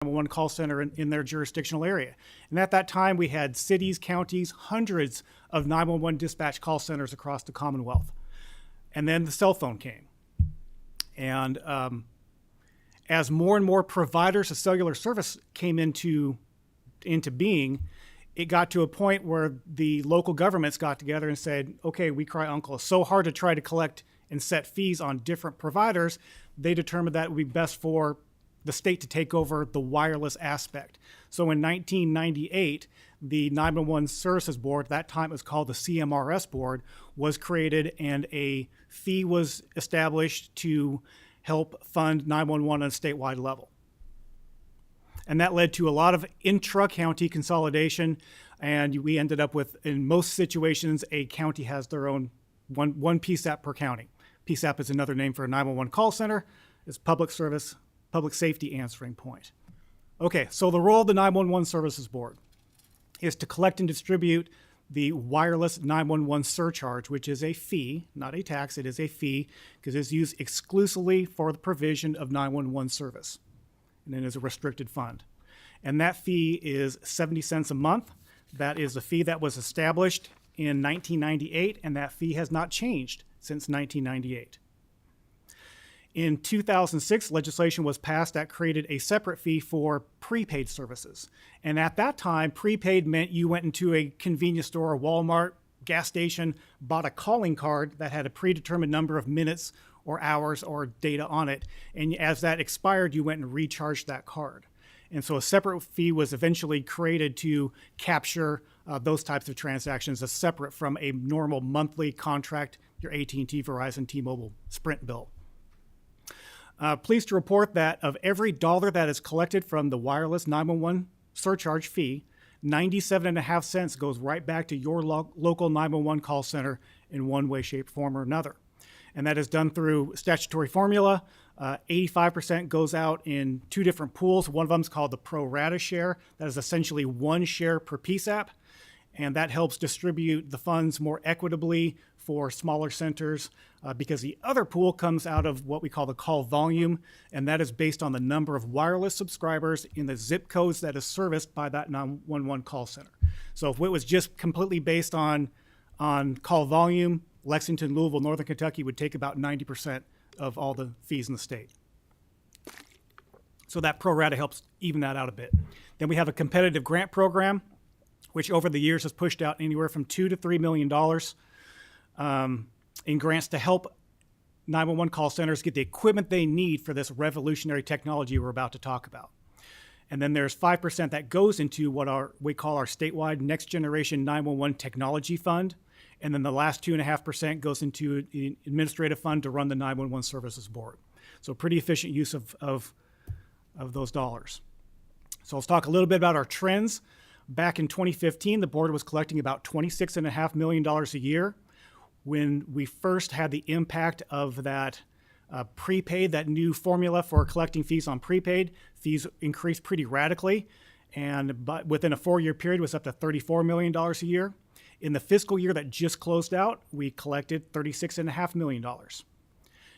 911 call center in their jurisdictional area. And at that time, we had cities, counties, hundreds of 911 dispatch call centers across the Commonwealth. And then the cell phone came. And as more and more providers of cellular service came into being, it got to a point where the local governments got together and said, okay, we cry uncle. It's so hard to try to collect and set fees on different providers. They determined that it would be best for the state to take over the wireless aspect. So in 1998, the 911 Services Board, at that time it was called the CMRS Board, was created, and a fee was established to help fund 911 on a statewide level. And that led to a lot of intra-county consolidation, and we ended up with, in most situations, a county has their own one PSAP per county. PSAP is another name for a 911 call center. It's public service, public safety answering point. Okay, so the role of the 911 Services Board is to collect and distribute the wireless 911 surcharge, which is a fee, not a tax. It is a fee because it's used exclusively for the provision of 911 service, and it is a restricted fund. And that fee is 70 cents a month. That is a fee that was established in 1998, and that fee has not changed since 1998. In 2006, legislation was passed that created a separate fee for prepaid services. And at that time, prepaid meant you went into a convenience store, or Walmart, gas station, bought a calling card that had a predetermined number of minutes or hours or data on it. And as that expired, you went and recharged that card. And so a separate fee was eventually created to capture those types of transactions as separate from a normal monthly contract, your AT&T, Verizon, T-Mobile, Sprint bill. Pleased to report that of every dollar that is collected from the wireless 911 surcharge fee, 97.5 cents goes right back to your local 911 call center in one way, shape, form, or another. And that is done through statutory formula. 85% goes out in two different pools. One of them is called the pro rata share. That is essentially one share per PSAP. And that helps distribute the funds more equitably for smaller centers because the other pool comes out of what we call the call volume, and that is based on the number of wireless subscribers in the zip codes that is serviced by that 911 call center. So if it was just completely based on call volume, Lexington, Louisville, Northern Kentucky would take about 90% of all the fees in the state. So that pro rata helps even that out a bit. Then we have a competitive grant program, which over the years has pushed out anywhere from $2 to $3 million in grants to help 911 call centers get the equipment they need for this revolutionary technology we're about to talk about. And then there's 5% that goes into what we call our statewide Next Generation 911 Technology Fund. And then the last 2.5% goes into an administrative fund to run the 911 Services Board. So pretty efficient use of those dollars. So let's talk a little bit about our trends. Back in 2015, the board was collecting about $26.5 million a year. When we first had the impact of that prepaid, that new formula for collecting fees on prepaid, fees increased pretty radically. But within a 4-year period, it was up to $34 million a year. In the fiscal year that just closed out, we collected $36.5 million.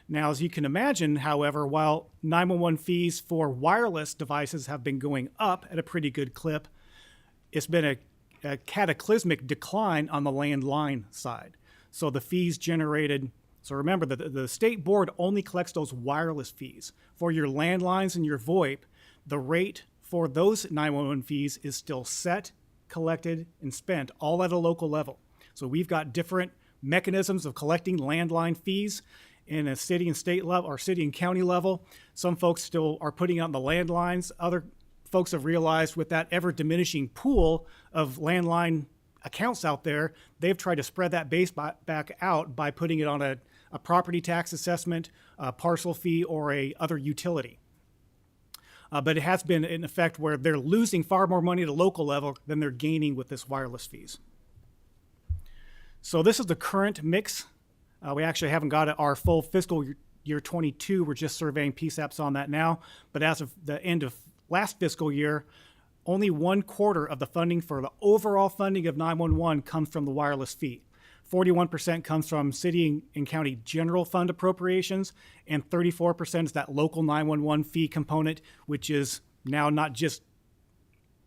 Now, as you can imagine, however, while 911 fees for wireless devices have been going up at a pretty good clip, it's been a cataclysmic decline on the landline side. So the fees generated, so remember the state board only collects those wireless fees. For your landlines and your VoIP, the rate for those 911 fees is still set, collected, and spent, all at a local level. So we've got different mechanisms of collecting landline fees in a city and state level or city and county level. Some folks still are putting it on the landlines. Other folks have realized with that ever diminishing pool of landline accounts out there, they've tried to spread that base back out by putting it on a property tax assessment, a parcel fee, or a other utility. But it has been an effect where they're losing far more money at a local level than they're gaining with this wireless fees. So this is the current mix. We actually haven't got our full fiscal year 22. We're just surveying PSAPs on that now. But as of the end of last fiscal year, only 1/4 of the funding for the overall funding of 911 comes from the wireless fee. 41% comes from city and county general fund appropriations, and 34% is that local 911 fee component, which is now not just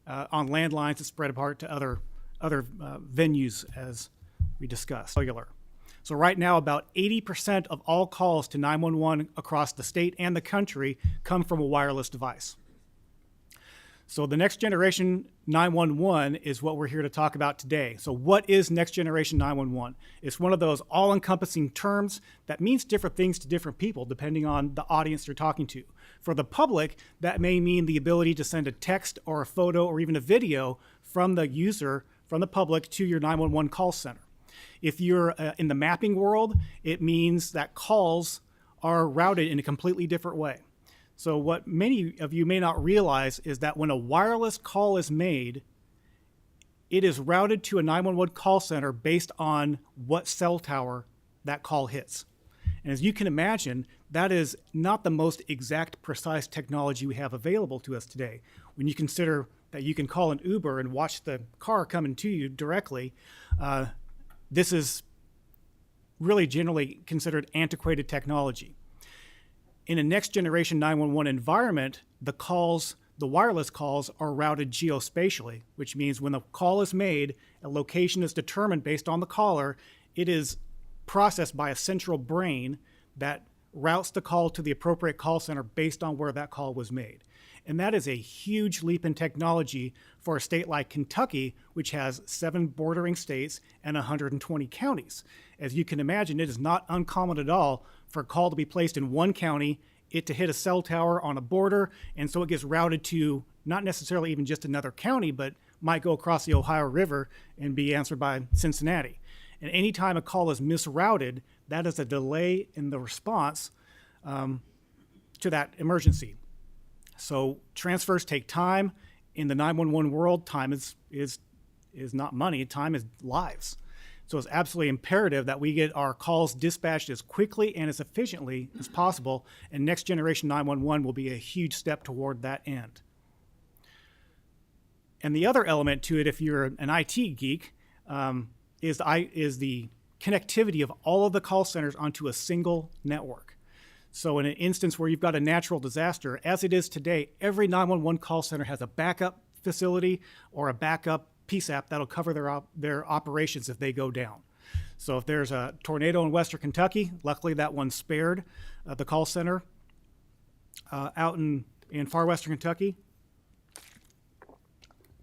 on landlines that spread apart to other venues, as we discussed. Cellular. So right now, about 80% of all calls to 911 across the state and the country come from a wireless device. So the next generation 911 is what we're here to talk about today. So what is next generation 911? It's one of those all-encompassing terms that means different things to different people depending on the audience you're talking to. For the public, that may mean the ability to send a text or a photo or even a video from the user, from the public, to your 911 call center. If you're in the mapping world, it means that calls are routed in a completely different way. So what many of you may not realize is that when a wireless call is made, it is routed to a 911 call center based on what cell tower that call hits. And as you can imagine, that is not the most exact, precise technology we have available to us today. When you consider that you can call an Uber and watch the car coming to you directly, this is really generally considered antiquated technology. In a next generation 911 environment, the wireless calls are routed geospatially, which means when the call is made, a location is determined based on the caller. It is processed by a central brain that routes the call to the appropriate call center based on where that call was made. And that is a huge leap in technology for a state like Kentucky, which has 7 bordering states and 120 counties. As you can imagine, it is not uncommon at all for a call to be placed in one county, it to hit a cell tower on a border, and so it gets routed to not necessarily even just another county, but might go across the Ohio River and be answered by Cincinnati. And anytime a call is misrouted, that is a delay in the response to that emergency. So transfers take time. In the 911 world, time is not money, time is lives. So it's absolutely imperative that we get our calls dispatched as quickly and as efficiently as possible, and next generation 911 will be a huge step toward that end. And the other element to it, if you're an IT geek, is the connectivity of all of the call centers onto a single network. So in an instance where you've got a natural disaster, as it is today, every 911 call center has a backup facility or a backup PSAP that'll cover their operations if they go down. So if there's a tornado in western Kentucky, luckily that one spared the call center out in far western Kentucky.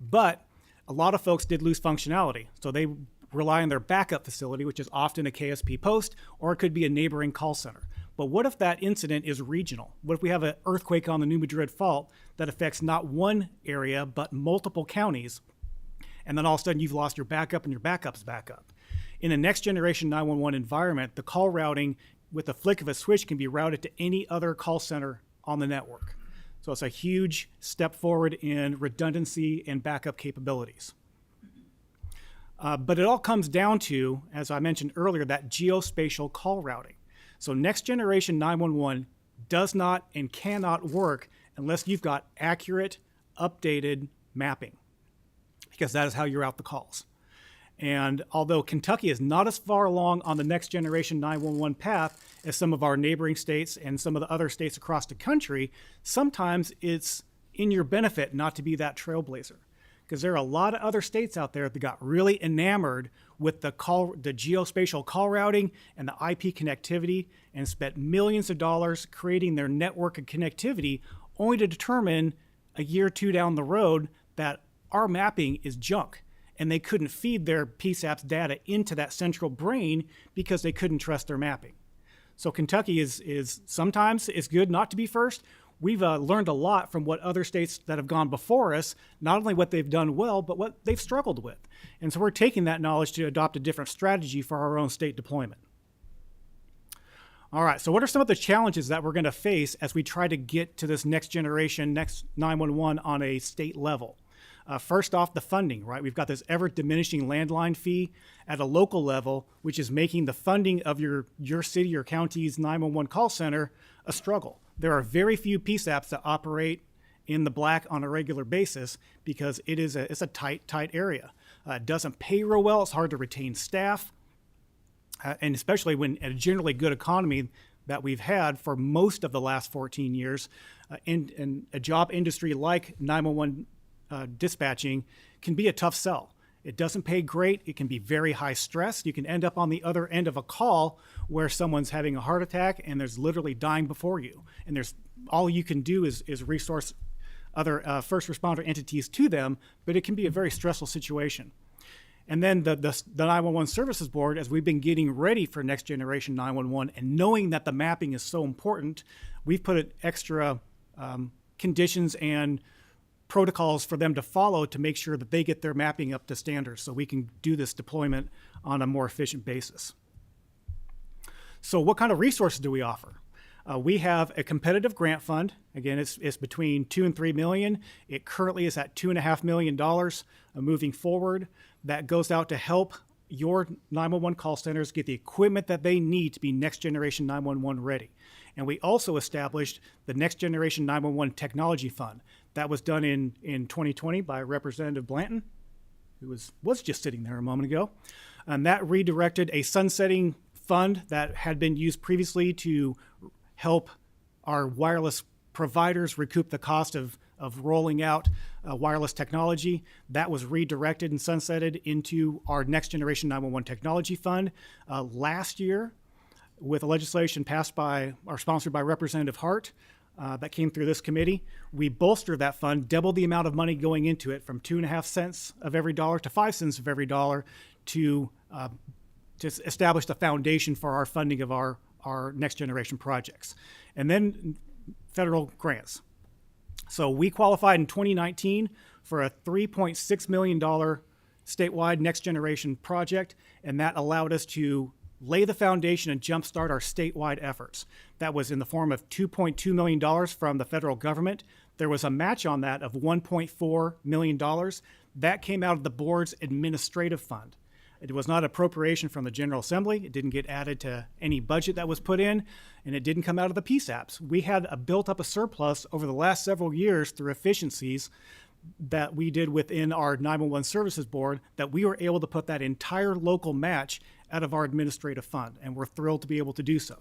But a lot of folks did lose functionality. So they rely on their backup facility, which is often a KSP post, or it could be a neighboring call center. But what if that incident is regional? What if we have an earthquake on the New Madrid Fault that affects not one area, but multiple counties? And then all of a sudden you've lost your backup and your backup's backup. In a next generation 911 environment, the call routing with a flick of a switch can be routed to any other call center on the network. So it's a huge step forward in redundancy and backup capabilities. But it all comes down to, as I mentioned earlier, that geospatial call routing. So next generation 911 does not and cannot work unless you've got accurate, updated mapping, because that is how you route the calls. And although Kentucky is not as far along on the next generation 911 path as some of our neighboring states and some of the other states across the country, sometimes it's in your benefit not to be that trailblazer, because there are a lot of other states out there that got really enamored with the geospatial call routing and the IP connectivity and spent millions of dollars creating their network of connectivity, only to determine a year or two down the road that our mapping is junk, and they couldn't feed their PSAP's data into that central brain because they couldn't trust their mapping. So Kentucky is sometimes it's good not to be first. We've learned a lot from what other states that have gone before us, not only what they've done well, but what they've struggled with. And so we're taking that knowledge to adopt a different strategy for our own state deployment. All right, so what are some of the challenges that we're going to face as we try to get to this next generation, next 911 on a state level? First off, the funding, right? We've got this ever diminishing landline fee at a local level, which is making the funding of your city or county's 911 call center a struggle. There are very few PSAPs that operate in the black on a regular basis because it's a tight area. It doesn't pay real well. It's hard to retain staff. And especially when at a generally good economy, that we've had for most of the last 14 years. In a job industry like 911 dispatching can be a tough sell. It doesn't pay great. It can be very high stress. You can end up on the other end of a call where someone's having a heart attack and there's literally dying before you. And there's all you can do is resource other first responder entities to them, but it can be a very stressful situation. And then the 911 Services Board, as we've been getting ready for next generation 911 and knowing that the mapping is so important, we've put extra conditions and protocols for them to follow to make sure that they get their mapping up to standards so we can do this deployment on a more efficient basis. So what kind of resources do we offer? We have a competitive grant fund. Again, it's between $2 and $3 million. It currently is at $2.5 million moving forward. That goes out to help your 911 call centers get the equipment that they need to be next generation 911 ready. And we also established the Next Generation 911 Technology Fund. That was done in 2020 by Representative Blanton, who was just sitting there a moment ago. And that redirected a sunsetting fund that had been used previously to help our wireless providers recoup the cost of rolling out wireless technology. That was redirected and sunsetted into our Next Generation 911 Technology Fund. Last year, with a legislation passed by or sponsored by Representative Hart that came through this committee, we bolstered that fund, doubled the amount of money going into it from 2.5 cents of every dollar to 5 cents of every dollar to establish the foundation for our funding of our next generation projects. And then federal grants. So we qualified in 2019 for a $3.6 million statewide next generation project, and that allowed us to lay the foundation and jumpstart our statewide efforts. That was in the form of $2.2 million from the federal government. There was a match on that of $1.4 million. That came out of the board's administrative fund. It was not appropriation from the General Assembly. It didn't get added to any budget that was put in, and it didn't come out of the PSAPs. We had built up a surplus over the last several years through efficiencies that we did within our 911 Services Board, that we were able to put that entire local match out of our administrative fund, and we're thrilled to be able to do so.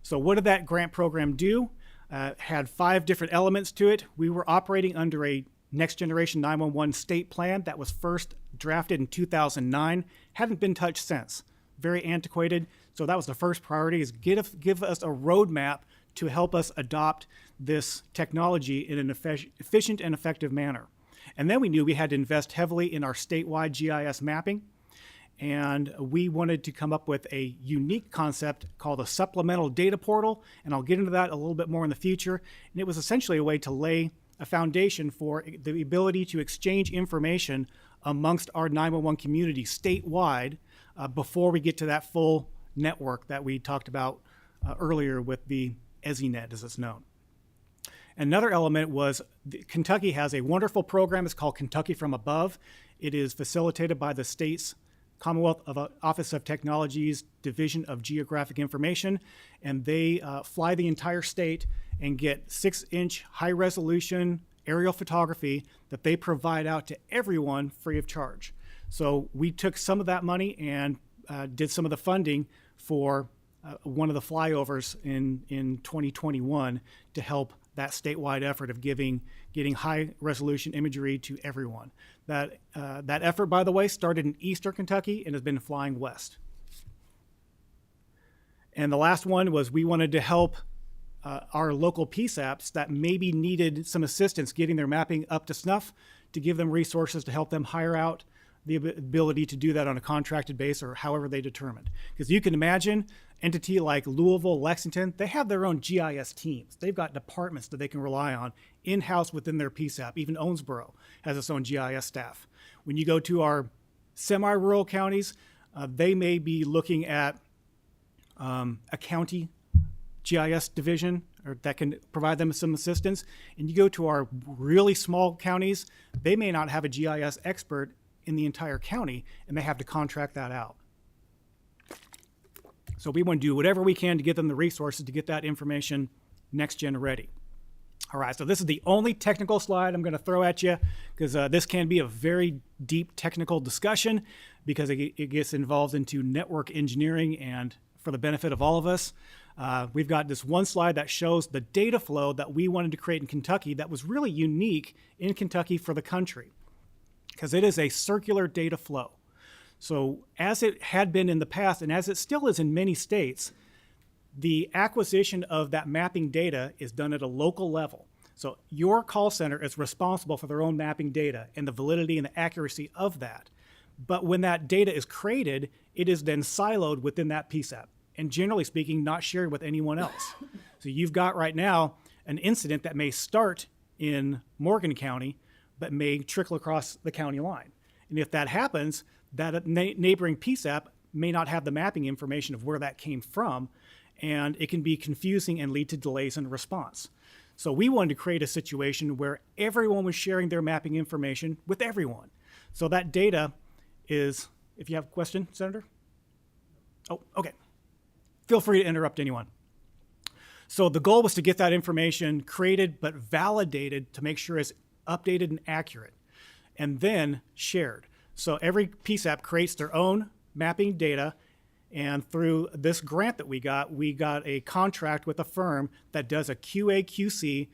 So what did that grant program do? Had 5 different elements to it. We were operating under a Next Generation 911 state plan that was first drafted in 2009, hadn't been touched since. Very antiquated. So that was the first priority, is give us a roadmap to help us adopt this technology in an efficient and effective manner. And then we knew we had to invest heavily in our statewide GIS mapping. And we wanted to come up with a unique concept called a supplemental data portal. And I'll get into that a little bit more in the future. And it was essentially a way to lay a foundation for the ability to exchange information amongst our 911 community statewide before we get to that full network that we talked about earlier with the EZNet, as it's known. Another element was Kentucky has a wonderful program. It's called Kentucky from Above. It is facilitated by the state's Commonwealth Office of Technology's Division of Geographic Information, and they fly the entire state and get 6-inch high-resolution aerial photography that they provide out to everyone free of charge. So we took some of that money and did some of the funding for one of the flyovers in 2021 to help that statewide effort of getting high-resolution imagery to everyone. That effort, by the way, started in eastern Kentucky and has been flying west. And the last one was we wanted to help our local PSAPs that maybe needed some assistance getting their mapping up to snuff, to give them resources to help them hire out the ability to do that on a contracted base or however they determined. Because you can imagine entity like Louisville, Lexington, they have their own GIS teams. They've got departments that they can rely on in-house within their PSAP. Even Owensboro has its own GIS staff. When you go to our semi-rural counties, they may be looking at a county GIS division or that can provide them some assistance. And you go to our really small counties, they may not have a GIS expert in the entire county, and they have to contract that out. So we want to do whatever we can to get them the resources to get that information next gen ready. All right, so this is the only technical slide I'm going to throw at you, because this can be a very deep technical discussion because it gets involved into network engineering and for the benefit of all of us. We've got this one slide that shows the data flow that we wanted to create in Kentucky that was really unique in Kentucky for the country, because it is a circular data flow. So as it had been in the past, and as it still is in many states, the acquisition of that mapping data is done at a local level. So your call center is responsible for their own mapping data and the validity and the accuracy of that. But when that data is created, it is then siloed within that PSAP, and generally speaking, not shared with anyone else. So you've got right now an incident that may start in Morgan County, but may trickle across the county line. And if that happens, that neighboring PSAP may not have the mapping information of where that came from, and it can be confusing and lead to delays in response. So we wanted to create a situation where everyone was sharing their mapping information with everyone. So that data is, if you have a question, Senator? Oh, okay. Feel free to interrupt anyone. So the goal was to get that information created but validated to make sure it's updated and accurate, and then shared. So every PSAP creates their own mapping data, and through this grant that we got a contract with a firm that does a QA/QC,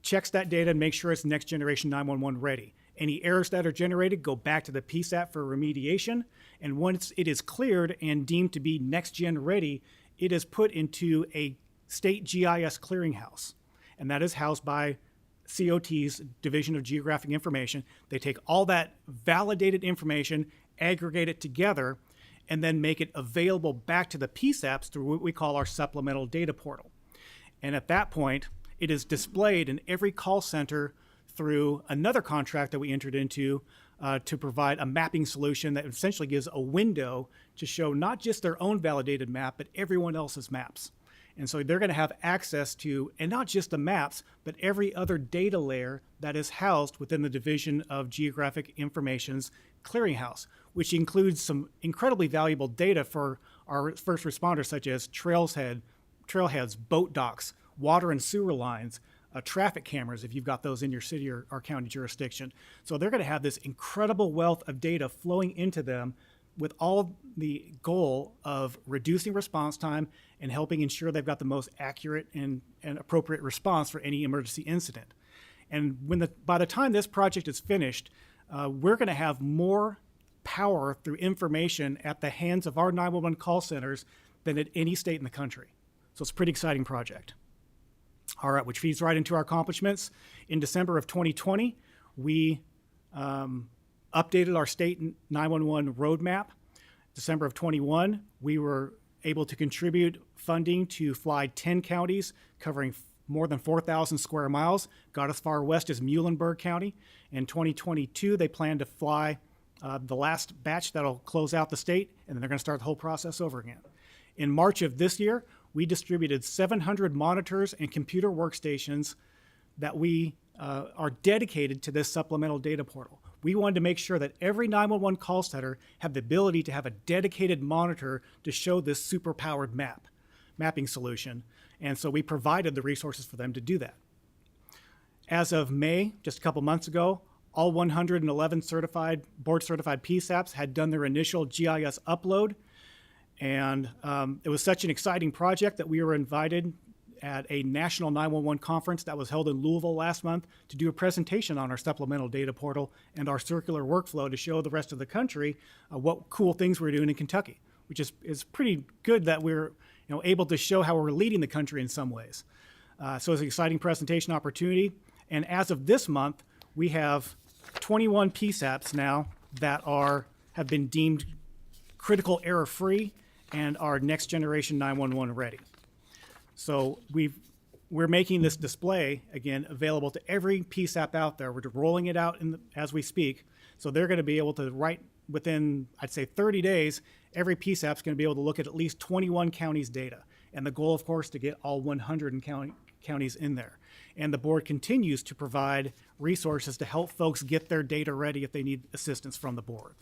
checks that data and makes sure it's next generation 911 ready. Any errors that are generated go back to the PSAP for remediation, and once it is cleared and deemed to be next gen ready, it is put into a state GIS clearinghouse, and that is housed by COT's Division of Geographic Information. They take all that validated information, aggregate it together, and then make it available back to the PSAPs through what we call our supplemental data portal. And at that point, it is displayed in every call center through another contract that we entered into to provide a mapping solution that essentially gives a window to show not just their own validated map, but everyone else's maps. And so they're going to have access to, and not just the maps, but every other data layer that is housed within the Division of Geographic Information's clearinghouse, which includes some incredibly valuable data for our first responders, such as trailheads, boat docks, water and sewer lines, traffic cameras, if you've got those in your city or county jurisdiction. So they're going to have this incredible wealth of data flowing into them, with all the goal of reducing response time and helping ensure they've got the most accurate and appropriate response for any emergency incident. And by the time this project is finished, we're going to have more power through information at the hands of our 911 call centers than at any state in the country. So it's a pretty exciting project. All right, which feeds right into our accomplishments. In December of 2020, we updated our state 911 roadmap. December of 21, we were able to contribute funding to fly 10 counties covering more than 4,000 square miles, got as far west as Muhlenberg County. In 2022, they plan to fly the last batch that'll close out the state, and then they're going to start the whole process over again. In March of this year, we distributed 700 monitors and computer workstations that we are dedicated to this supplemental data portal. We wanted to make sure that every 911 call center had the ability to have a dedicated monitor to show this super-powered mapping solution. And so we provided the resources for them to do that. As of May, just a couple months ago, all 111 board-certified PSAPs had done their initial GIS upload. And it was such an exciting project that we were invited at a national 911 conference that was held in Louisville last month to do a presentation on our supplemental data portal and our circular workflow to show the rest of the country what cool things we're doing in Kentucky, which is pretty good that we're able to show how we're leading the country in some ways. So it's an exciting presentation opportunity. And as of this month, we have 21 PSAPs now that have been deemed critical error-free and are next generation 911 ready. So we're making this display, again, available to every PSAP out there. We're rolling it out as we speak. So they're going to be able to, right within, I'd say 30 days, every PSAP is going to be able to look at least 21 counties' data. And the goal, of course, to get all 100 counties in there. And the board continues to provide resources to help folks get their data ready if they need assistance from the board.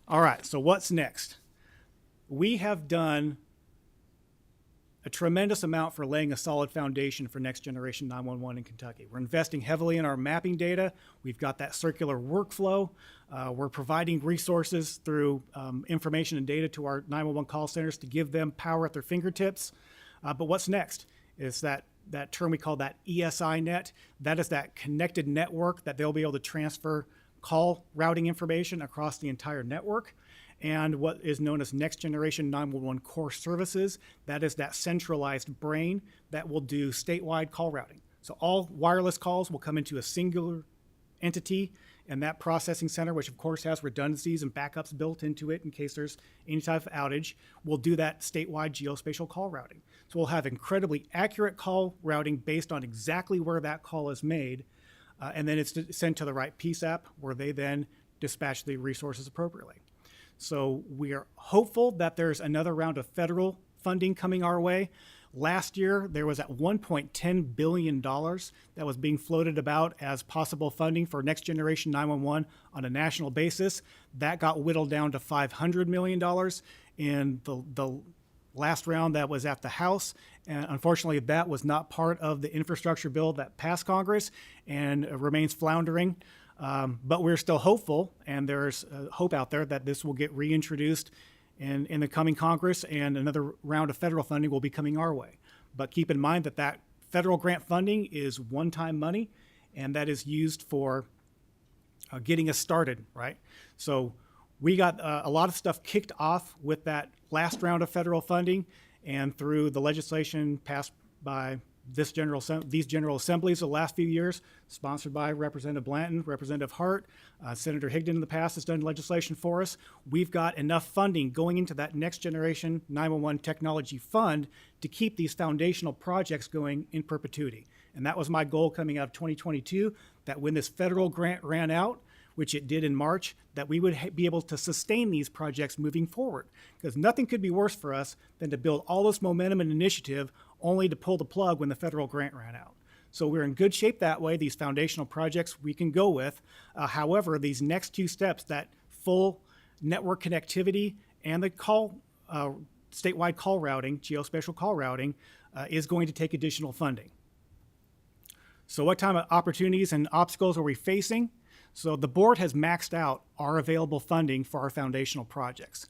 All right, so what's next? We have done a tremendous amount for laying a solid foundation for next generation 911 in Kentucky. We're investing heavily in our mapping data. We've got that circular workflow. We're providing resources through information and data to our 911 call centers to give them power at their fingertips. But what's next is that term we call that ESI net. That is that connected network that they'll be able to transfer call routing information across the entire network. And what is known as Next Generation 911 Core Services, that is that centralized brain that will do statewide call routing. So all wireless calls will come into a singular entity, and that processing center, which of course has redundancies and backups built into it in case there's any type of outage, will do that statewide geospatial call routing. So we'll have incredibly accurate call routing based on exactly where that call is made, and then it's sent to the right PSAP where they then dispatch the resources appropriately. So we are hopeful that there's another round of federal funding coming our way. Last year, there was at $1.10 billion that was being floated about as possible funding for Next Generation 911 on a national basis. That got whittled down to $500 million in the last round that was at the House. And unfortunately, that was not part of the infrastructure bill that passed Congress and remains floundering. But we're still hopeful, and there's hope out there that this will get reintroduced in the coming Congress, and another round of federal funding will be coming our way. But keep in mind that federal grant funding is one-time money, and that is used for getting us started, right? So we got a lot of stuff kicked off with that last round of federal funding, and through the legislation passed by these general assemblies the last few years, sponsored by Representative Blanton, Representative Hart, Senator Higdon in the past has done legislation for us. We've got enough funding going into that Next Generation 911 Technology Fund to keep these foundational projects going in perpetuity. And that was my goal coming out of 2022, that when this federal grant ran out, which it did in March, that we would be able to sustain these projects moving forward. Because nothing could be worse for us than to build all this momentum and initiative only to pull the plug when the federal grant ran out. So we're in good shape that way. These foundational projects we can go with. However, these next two steps, that full network connectivity and the statewide call routing, geospatial call routing, is going to take additional funding. So what kind of opportunities and obstacles are we facing? So the board has maxed out our available funding for our foundational projects.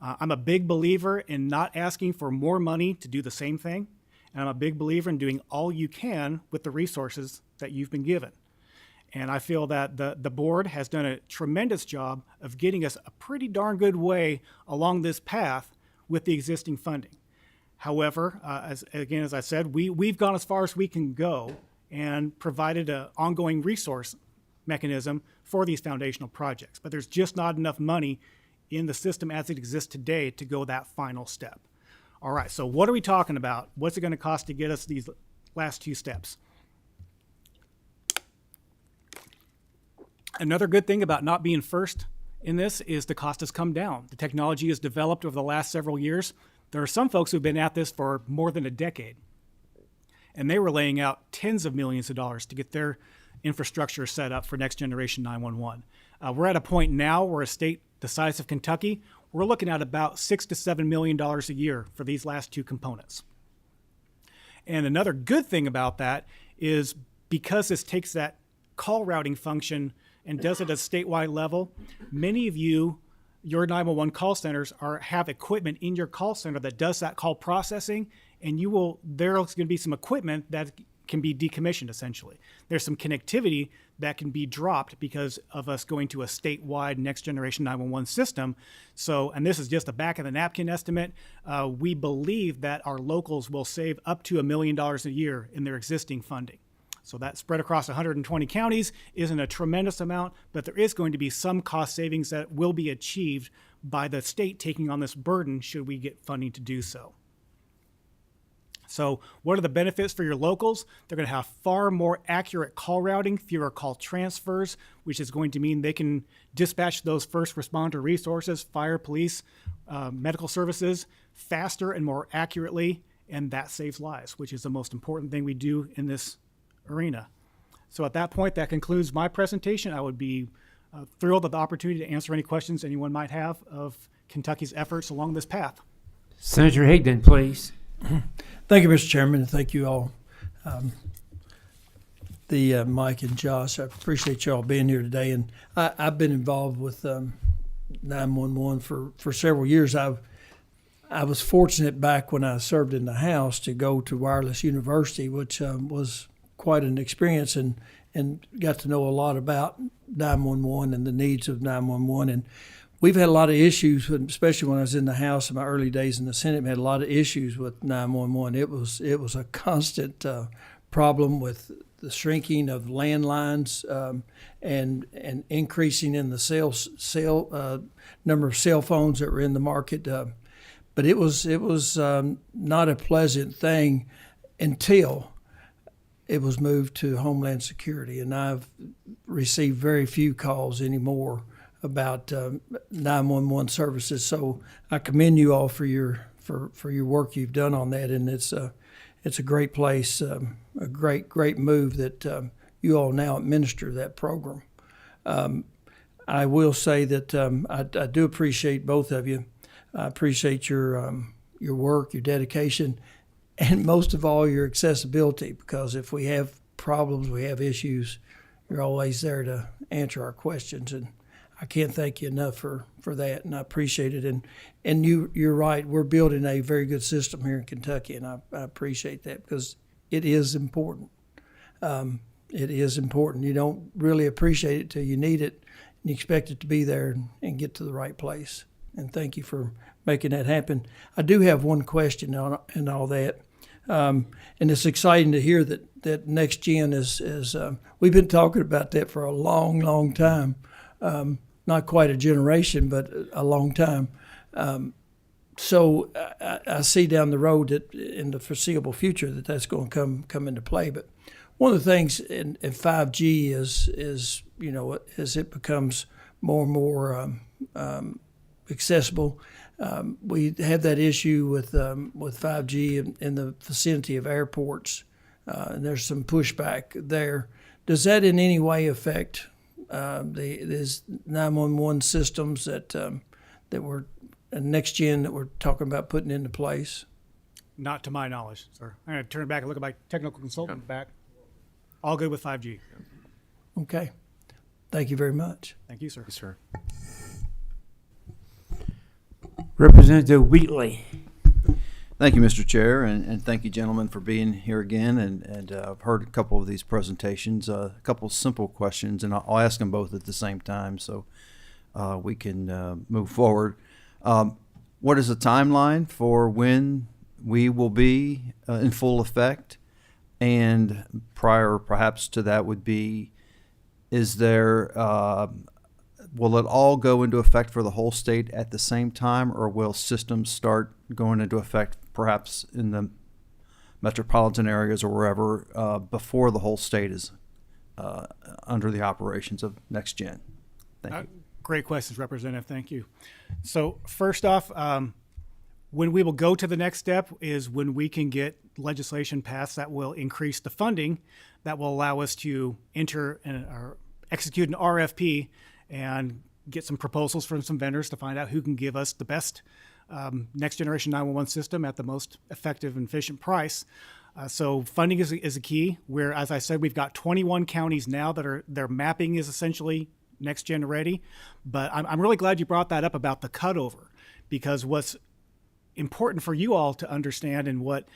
I'm a big believer in not asking for more money to do the same thing, and I'm a big believer in doing all you can with the resources that you've been given. And I feel that the board has done a tremendous job of getting us a pretty darn good way along this path with the existing funding. However, as I said, we've gone as far as we can go and provided an ongoing resource mechanism for these foundational projects. But there's just not enough money in the system as it exists today to go that final step. All right, so what are we talking about? What's it going to cost to get us these last two steps? Another good thing about not being first in this is the cost has come down. The technology has developed over the last several years. There are some folks who've been at this for more than a decade, and they were laying out tens of millions of dollars to get their infrastructure set up for Next Generation 911. We're at a point now where a state the size of Kentucky, we're looking at about $6 to $7 million a year for these last two components. And another good thing about that is because this takes that call routing function and does it at a statewide level, many of you, your 911 call centers have equipment in your call center that does that call processing, and there's going to be some equipment that can be decommissioned essentially. There's some connectivity that can be dropped because of us going to a statewide Next Generation 911 system. So, and this is just a back of the napkin estimate, we believe that our locals will save up to $1 million a year in their existing funding. So that spread across 120 counties isn't a tremendous amount, but there is going to be some cost savings that will be achieved by the state taking on this burden should we get funding to do so. So what are the benefits for your locals? They're going to have far more accurate call routing, fewer call transfers, which is going to mean they can dispatch those first responder resources, fire, police, medical services, faster and more accurately, and that saves lives, which is the most important thing we do in this arena. So at that point, that concludes my presentation. I would be thrilled at the opportunity to answer any questions anyone might have of Kentucky's efforts along this path. Senator Higdon, please. Thank you, Mr. Chairman, and thank you all. Mike and Josh, I appreciate you all being here today. And I've been involved with 911 for several years. I was fortunate back when I served in the House to go to Wireless University, which was quite an experience, and got to know a lot about 911 and the needs of 911. And we've had a lot of issues, especially when I was in the House in my early days in the Senate. We had a lot of issues with 911. It was a constant problem with the shrinking of landlines and increasing in the number of cell phones that were in the market. But it was not a pleasant thing until it was moved to Homeland Security, and I've received very few calls anymore about 911 services. So I commend you all for your work you've done on that, and it's a great place, a great move that you all now administer that program. I will say that I do appreciate both of you. I appreciate your work, your dedication, and most of all, your accessibility, because if we have problems, we have issues, you're always there to answer our questions. And I can't thank you enough for that, and I appreciate it. And you're right, we're building a very good system here in Kentucky, and I appreciate that because it is important. It is important. You don't really appreciate it till you need it, and you expect it to be there and get to the right place. And thank you for making that happen. I do have one question and all that. And it's exciting to hear that Next Gen is we've been talking about that for a long, long time. Not quite a generation, but a long time. So I see down the road that in the foreseeable future that's going to come into play. But one of the things in 5G is as it becomes more and more accessible. We have that issue with 5G in the vicinity of airports, and there's some pushback there. Does that in any way affect these 911 systems that were Next Gen that we're talking about putting into place? Not to my knowledge, sir. I'm going to turn it back and look at my technical consultant back. All good with 5G. Okay. Thank you very much. Thank you, sir. Yes, sir. Representative Wheatley. Thank you, Mr. Chair, and thank you, gentlemen, for being here again. And I've heard a couple of these presentations, a couple of simple questions, and I'll ask them both at the same time so we can move forward. What is the timeline for when we will be in full effect? And prior, perhaps, to that would be, is there will it all go into effect for the whole state at the same time, or will systems start going into effect perhaps in the metropolitan areas or wherever before the whole state is under the operations of Next Gen? Thank you. Great questions, Representative. Thank you. So first off, when we will go to the next step is when we can get legislation passed that will increase the funding that will allow us to enter or execute an RFP and get some proposals from some vendors to find out who can give us the best next generation 911 system at the most effective and efficient price. So funding is a key. Where, as I said, we've got 21 counties now that their mapping is essentially next gen ready. But I'm really glad you brought that up about the cutover, because what's important for you all to understand, and what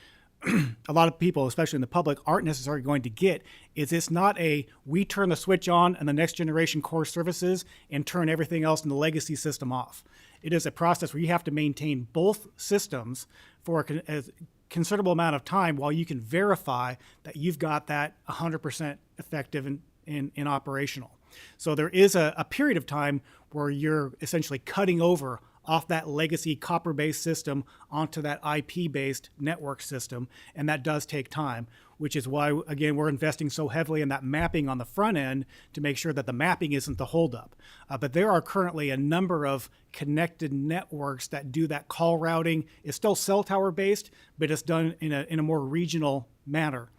a lot of people, especially in the public, aren't necessarily going to get, is it's not we turn the switch on and the next generation core services and turn everything else in the legacy system off. It is a process where you have to maintain both systems for a considerable amount of time while you can verify that you've got that 100% effective and operational. So there is a period of time where you're essentially cutting over off that legacy copper-based system onto that IP-based network system, and that does take time, which is why, again, we're investing so heavily in that mapping on the front end to make sure that the mapping isn't the holdup. But there are currently a number of connected networks that do that call routing. It's still cell tower-based, but it's done in a more regional manner.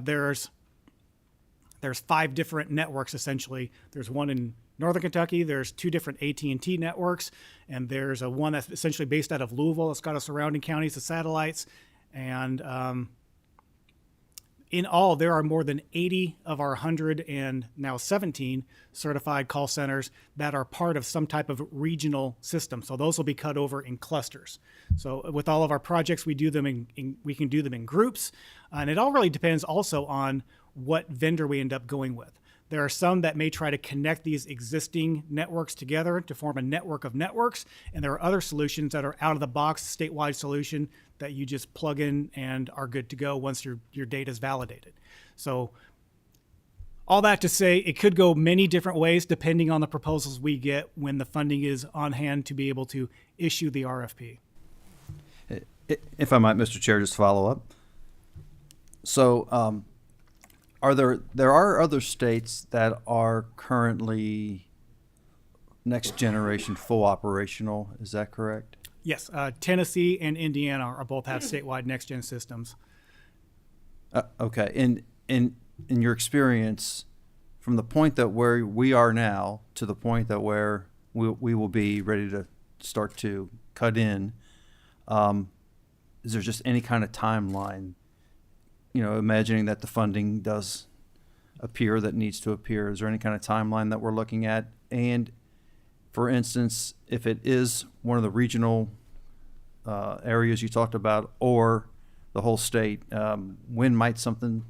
There's 5 different networks, essentially. There's one in Northern Kentucky, there's 2 different AT&T networks, and there's one that's essentially based out of Louisville. It's got a surrounding counties of satellites, And in all, there are more than 80 of our 100 and now 17 certified call centers that are part of some type of regional system. So those will be cut over in clusters. So with all of our projects, we do them we can do them in groups, and it all really depends also on what vendor we end up going with. There are some that may try to connect these existing networks together to form a network of networks, and there are other solutions that are out of the box, statewide solution that you just plug in and are good to go once your data is validated. So all that to say, it could go many different ways depending on the proposals we get when the funding is on hand to be able to issue the RFP. If I might, Mr. Chair, just follow up. So, there are other states that are currently next generation full operational. Is that correct? Yes, Tennessee and Indiana are both have statewide next-gen systems. Okay. In your experience, from the point that where we are now to the point that where we will be ready to start to cut in, is there just any kind of timeline? You know, imagining that the funding does appear that needs to appear, is there any kind of timeline that we're looking at? And for instance, if it is one of the regional areas you talked about or the whole state, when might something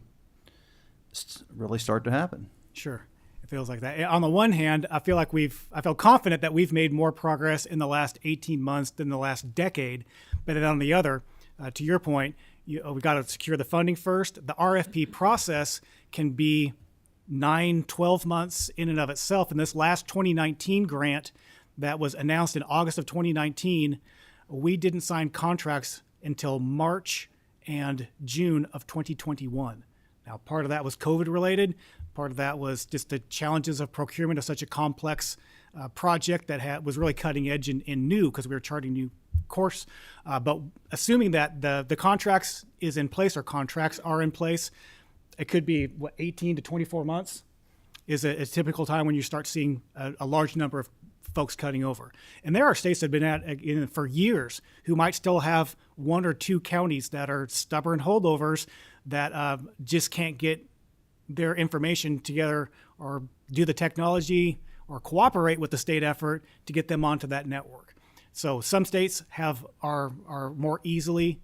really start to happen? Sure. It feels like that. On the one hand, I feel confident that we've made more progress in the last 18 months than the last decade. But then on the other, to your point, we've got to secure the funding first. The RFP process can be 9-12 months in and of itself. And this last 2019 grant that was announced in August of 2019, we didn't sign contracts until March and June of 2021. Now, part of that was COVID related. Part of that was just the challenges of procurement of such a complex project that was really cutting edge and new because we were charting new course. But assuming that the contracts is in place or contracts are in place, it could be 18 to 24 months is a typical time when you start seeing a large number of folks cutting over. And there are states that have been at for years who might still have one or two counties that are stubborn holdovers that just can't get their information together or do the technology or cooperate with the state effort to get them onto that network. So some states are more easily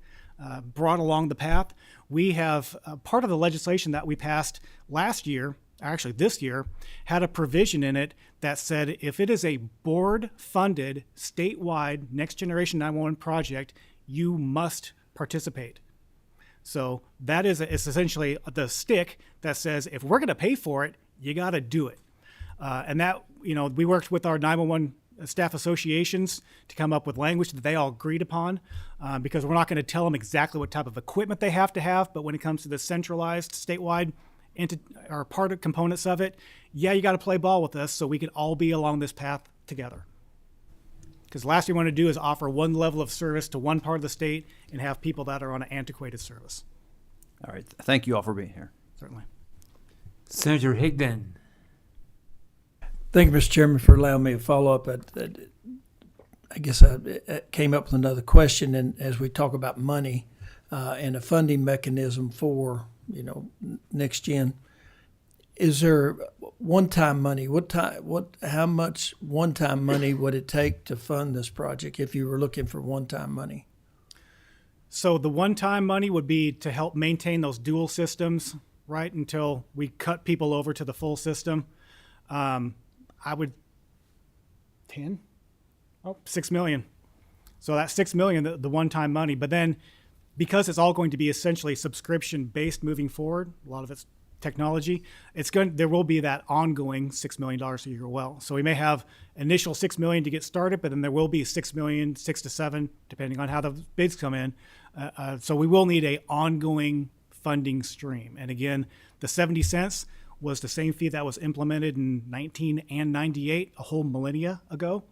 brought along the path. We have part of the legislation that we passed last year, actually this year, had a provision in it that said if it is a board-funded statewide Next Generation 911 project, you must participate. So that is it's essentially the stick that says if we're going to pay for it, you got to do it. And that, we worked with our 911 staff associations to come up with language that they all agreed upon, because we're not going to tell them exactly what type of equipment they have to have. But when it comes to the centralized statewide or part of components of it, you got to play ball with us so we can all be along this path together. Because the last thing we want to do is offer one level of service to one part of the state and have people that are on an antiquated service. All right. Thank you all for being here. Certainly. Senator Higdon. Thank you, Mr. Chairman, for allowing me to follow up. I guess I came up with another question, and as we talk about money and a funding mechanism for next gen, is there one-time money? How much one-time money would it take to fund this project if you were looking for one-time money? So the one-time money would be to help maintain those dual systems, right, until we cut people over to the full system. I would 6 million. So that's 6 million, the one-time money. But then because it's all going to be essentially subscription based moving forward, a lot of it's technology, there will be that ongoing $6 million a year well. So we may have initial 6 million to get started, but then there will be 6 million, 6 to 7, depending on how the bids come in. So we will need a ongoing funding stream. And again, the 70 cents was the same fee that was implemented in 1998, a whole millennia ago.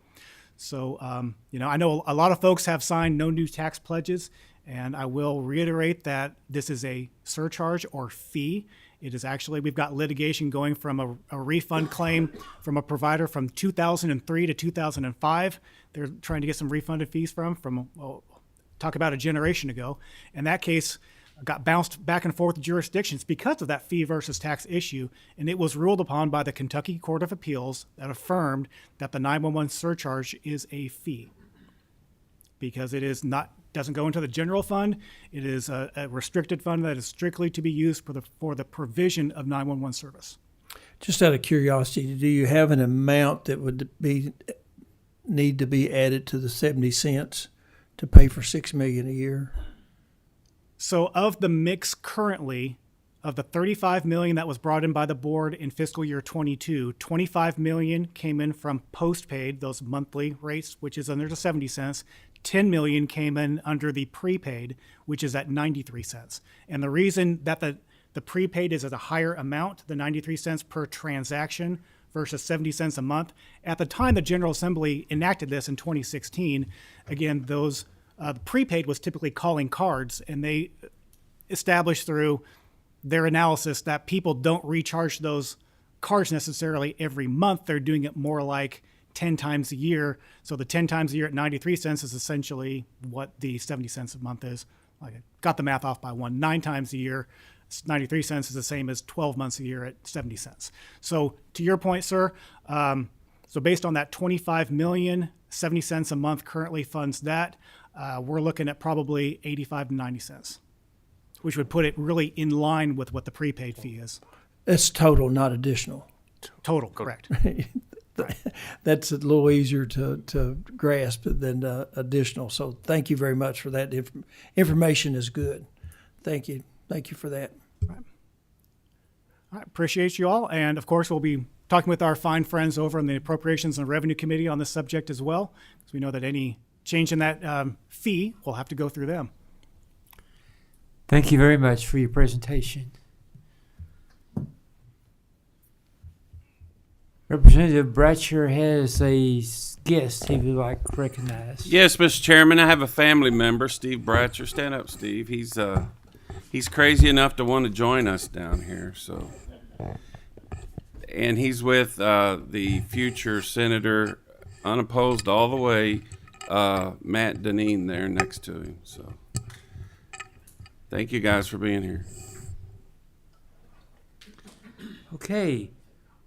So, I know a lot of folks have signed no new tax pledges, and I will reiterate that this is a surcharge or fee. It is actually, we've got litigation going from a refund claim from a provider from 2003 to 2005. They're trying to get some refunded fees from talk about a generation ago. And that case got bounced back and forth jurisdictions because of that fee versus tax issue. And it was ruled upon by the Kentucky Court of Appeals that affirmed that the 911 surcharge is a fee because it is not, doesn't go into the general fund. It is a restricted fund that is strictly to be used for the provision of 911 service. Just out of curiosity, do you have an amount that would need to be added to the 70 cents to pay for $6 million a year? So of the mix currently, of the $35 million that was brought in by the board in fiscal year 22, $25 million came in from postpaid, those monthly rates, which is under the 70 cents. $10 million came in under the prepaid, which is at 93 cents. And the reason that the prepaid is at a higher amount, the 93 cents per transaction versus 70 cents a month. At the time the General Assembly enacted this in 2016, again, those prepaid was typically calling cards, and they established through their analysis that people don't recharge those cards necessarily every month. They're doing it more like 10 times a year. So the 10 times a year at 93 cents is essentially what the 70 cents a month is. Like, I got the math off by one. 9 times a year, 93 cents is the same as 12 months a year at 70 cents. So to your point, sir, so based on that 25 million, 70 cents a month currently funds that. We're looking at probably 85 to 90 cents, which would put it really in line with what the prepaid fee is. That's total, not additional. Total, correct. That's a little easier to grasp than additional. So thank you very much for that. Information is good. Thank you. Thank you for that. All right. Appreciate you all. And of course, we'll be talking with our fine friends over in the Appropriations and Revenue Committee on this subject as well, because we know that any change in that fee will have to go through them. Thank you very much for your presentation. Representative Bratcher has a guest he would like to recognize. Yes, Mr. Chairman, I have a family member, Steve Bratcher. Stand up, Steve. He's crazy enough to want to join us down here. So, and he's with the future senator, unopposed all the way, Matt Deneen there next to him. So, thank you guys for being here. Okay.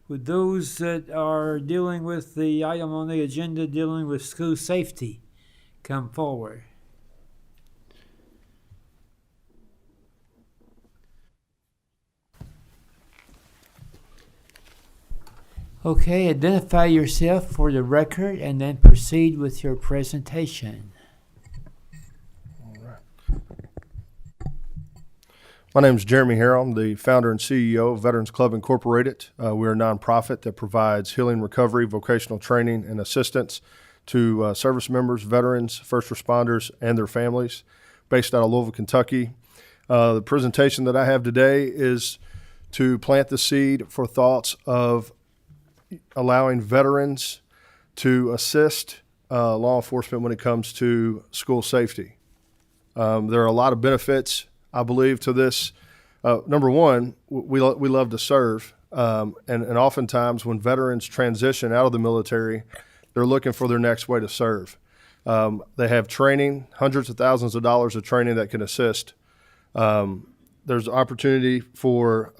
Would those that are dealing with the item on the agenda dealing with school safety come forward? Okay, identify yourself for the record and then proceed with your presentation. My name is Jeremy Harrell. I'm the founder and CEO of Veterans Club Incorporated. We're a nonprofit that provides healing, recovery, vocational training, and assistance to service members, veterans, first responders, and their families, based out of Louisville, Kentucky. The presentation that I have today is to plant the seed for thoughts of allowing veterans to assist law enforcement when it comes to school safety. There are a lot of benefits, I believe, to this. Number one, we love to serve, and oftentimes when veterans transition out of the military, they're looking for their next way to serve. They have training, hundreds of thousands of dollars of training that can assist. There's opportunity for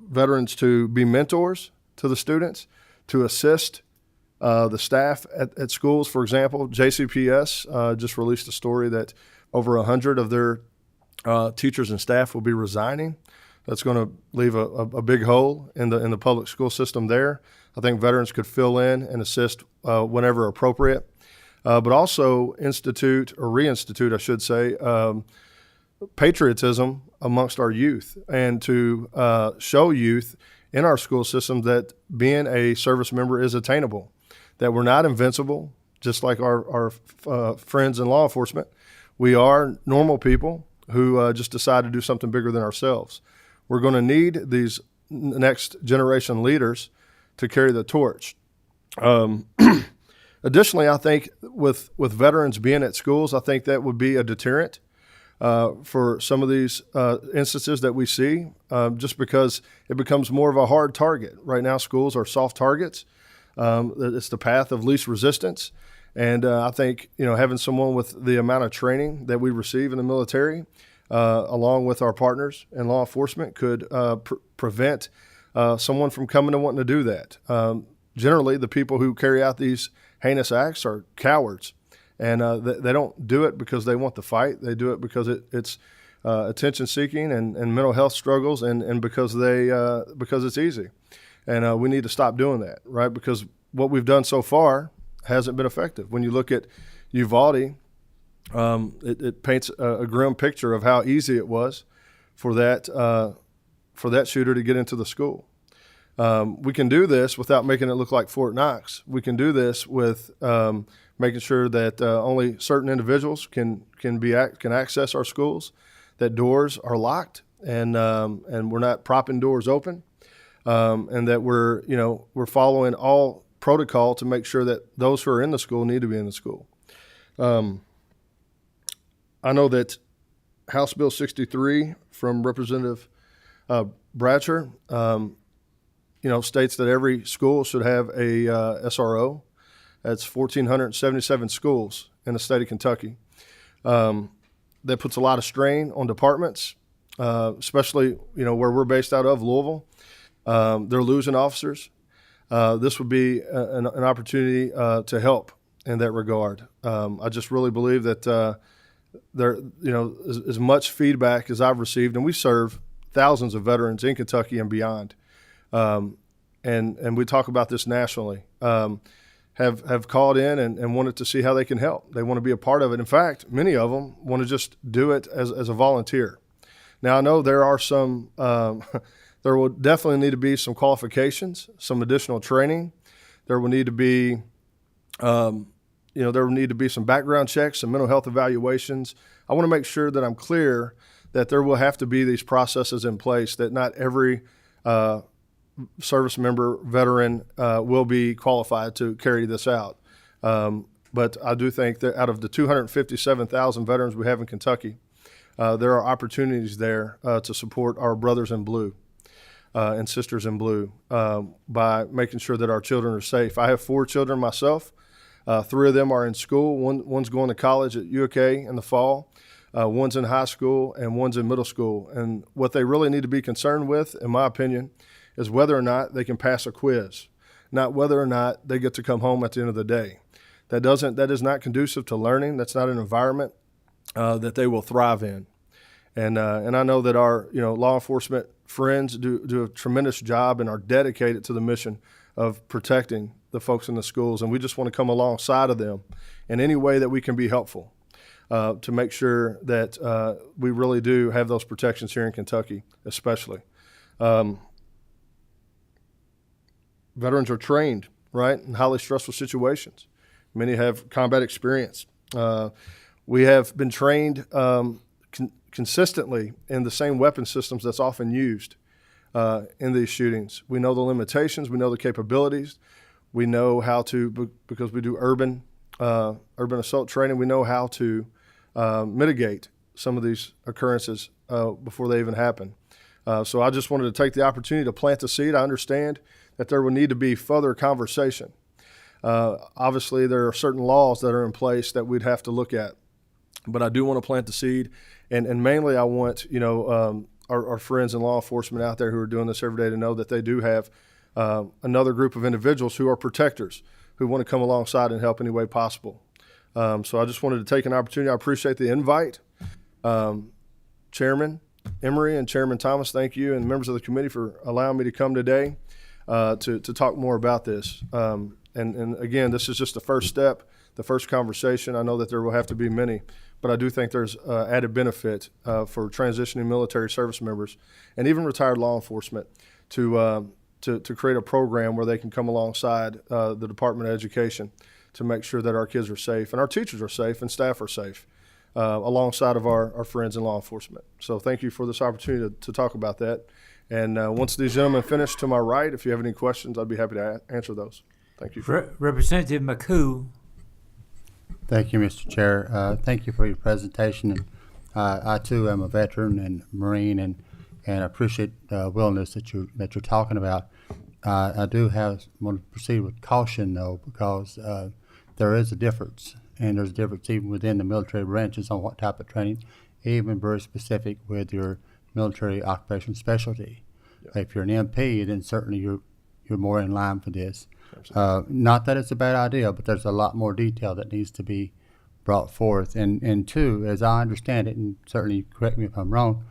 veterans to be mentors to the students, to assist the staff at schools. For example, JCPS just released a story that over 100 of their teachers and staff will be resigning. That's going to leave a big hole in the public school system there. I think veterans could fill in and assist whenever appropriate, but also reinstitute, I should say, patriotism amongst our youth, and to show youth in our school system that being a service member is attainable, that we're not invincible, just like our friends in law enforcement. We are normal people who just decide to do something bigger than ourselves. We're going to need these next generation leaders to carry the torch. Additionally, I think with veterans being at schools, I think that would be a deterrent for some of these instances that we see, just because it becomes more of a hard target. Right now, schools are soft targets. It's the path of least resistance. And I think, having someone with the amount of training that we receive in the military, along with our partners in law enforcement, could prevent someone from coming and wanting to do that. Generally, the people who carry out these heinous acts are cowards, and they don't do it because they want to fight. They do it because it's attention seeking and mental health struggles, and because it's easy. And we need to stop doing that, right? Because what we've done so far hasn't been effective. When you look at Uvalde, it paints a grim picture of how easy it was for that shooter to get into the school. We can do this without making it look like Fort Knox. We can do this with making sure that only certain individuals can access our schools, that doors are locked, and we're not propping doors open, and that we're following all protocol to make sure that those who are in the school need to be in the school. I know that House Bill 63 from Representative Bratcher, states that every school should have a SRO. That's 1,477 schools in the state of Kentucky. That puts a lot of strain on departments, especially where we're based out of, Louisville. They're losing officers. This would be an opportunity to help in that regard. I just really believe that there, as much feedback as I've received, and we serve thousands of veterans in Kentucky and beyond, and we talk about this nationally, have called in and wanted to see how they can help. They want to be a part of it. In fact, many of them want to just do it as a volunteer. Now, I know there are some, there will definitely need to be some qualifications, some additional training. There will need to be, there will need to be some background checks, some mental health evaluations. I want to make sure that I'm clear that there will have to be these processes in place, that not every service member, veteran will be qualified to carry this out. But I do think that out of the 257,000 veterans we have in Kentucky, there are opportunities there to support our brothers in blue and sisters in blue by making sure that our children are safe. I have 4 children myself. 3 of them are in school. One's going to college at UK in the fall. One's in high school, and one's in middle school. And what they really need to be concerned with, in my opinion, is whether or not they can pass a quiz, not whether or not they get to come home at the end of the day. That is not conducive to learning. That's not an environment that they will thrive in. And I know that our law enforcement friends do a tremendous job and are dedicated to the mission of protecting the folks in the schools. And we just want to come alongside of them in any way that we can be helpful to make sure that we really do have those protections here in Kentucky, especially. Veterans are trained, right, in highly stressful situations. Many have combat experience. We have been trained consistently in the same weapon systems that's often used in these shootings. We know the limitations. We know the capabilities. We know how to, because we do urban assault training, we know how to mitigate some of these occurrences before they even happen. So I just wanted to take the opportunity to plant the seed. I understand that there will need to be further conversation. Obviously, there are certain laws that are in place that we'd have to look at, but I do want to plant the seed, and mainly I want our friends in law enforcement out there who are doing this every day to know that they do have another group of individuals who are protectors, who want to come alongside and help any way possible. So I just wanted to take an opportunity. I appreciate the invite. Chairman Emery and Chairman Thomas, thank you, and members of the committee for allowing me to come today to talk more about this. And again, this is just the first step, the first conversation. I know that there will have to be many, but I do think there's added benefit for transitioning military service members and even retired law enforcement to create a program where they can come alongside the Department of Education to make sure that our kids are safe and our teachers are safe and staff are safe alongside of our friends in law enforcement. So thank you for this opportunity to talk about that. And once these gentlemen finish to my right, if you have any questions, I'd be happy to answer those. Thank you. Representative McCoo. Thank you, Mr. Chair. Thank you for your presentation. And I too am a veteran and Marine, and appreciate the willingness that you're talking about. I do want to proceed with caution though, because there is a difference, and there's a difference even within the military branches on what type of training, even very specific with your military occupation specialty. If you're an MP, then certainly you're more in line for this. Not that it's a bad idea, but there's a lot more detail that needs to be brought forth. And two, as I understand it, and certainly correct me if I'm wrong,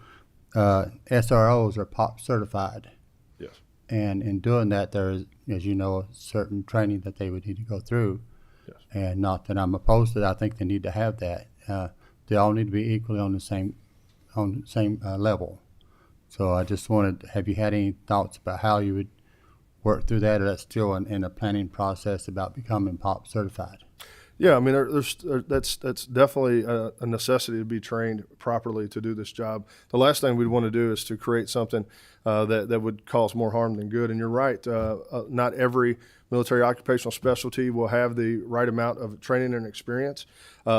SROs are POP certified. Yes. And in doing that, there is, as you know, certain training that they would need to go through. Yes. And not that I'm opposed to that, I think they need to have that. They all need to be equally on the same level. So I just wanted, have you had any thoughts about how you would work through that, or that's still in a planning process about becoming POP certified? Yeah, I mean, that's definitely a necessity to be trained properly to do this job. The last thing we'd want to do is to create something that would cause more harm than good. And you're right, not every military occupational specialty will have the right amount of training and experience.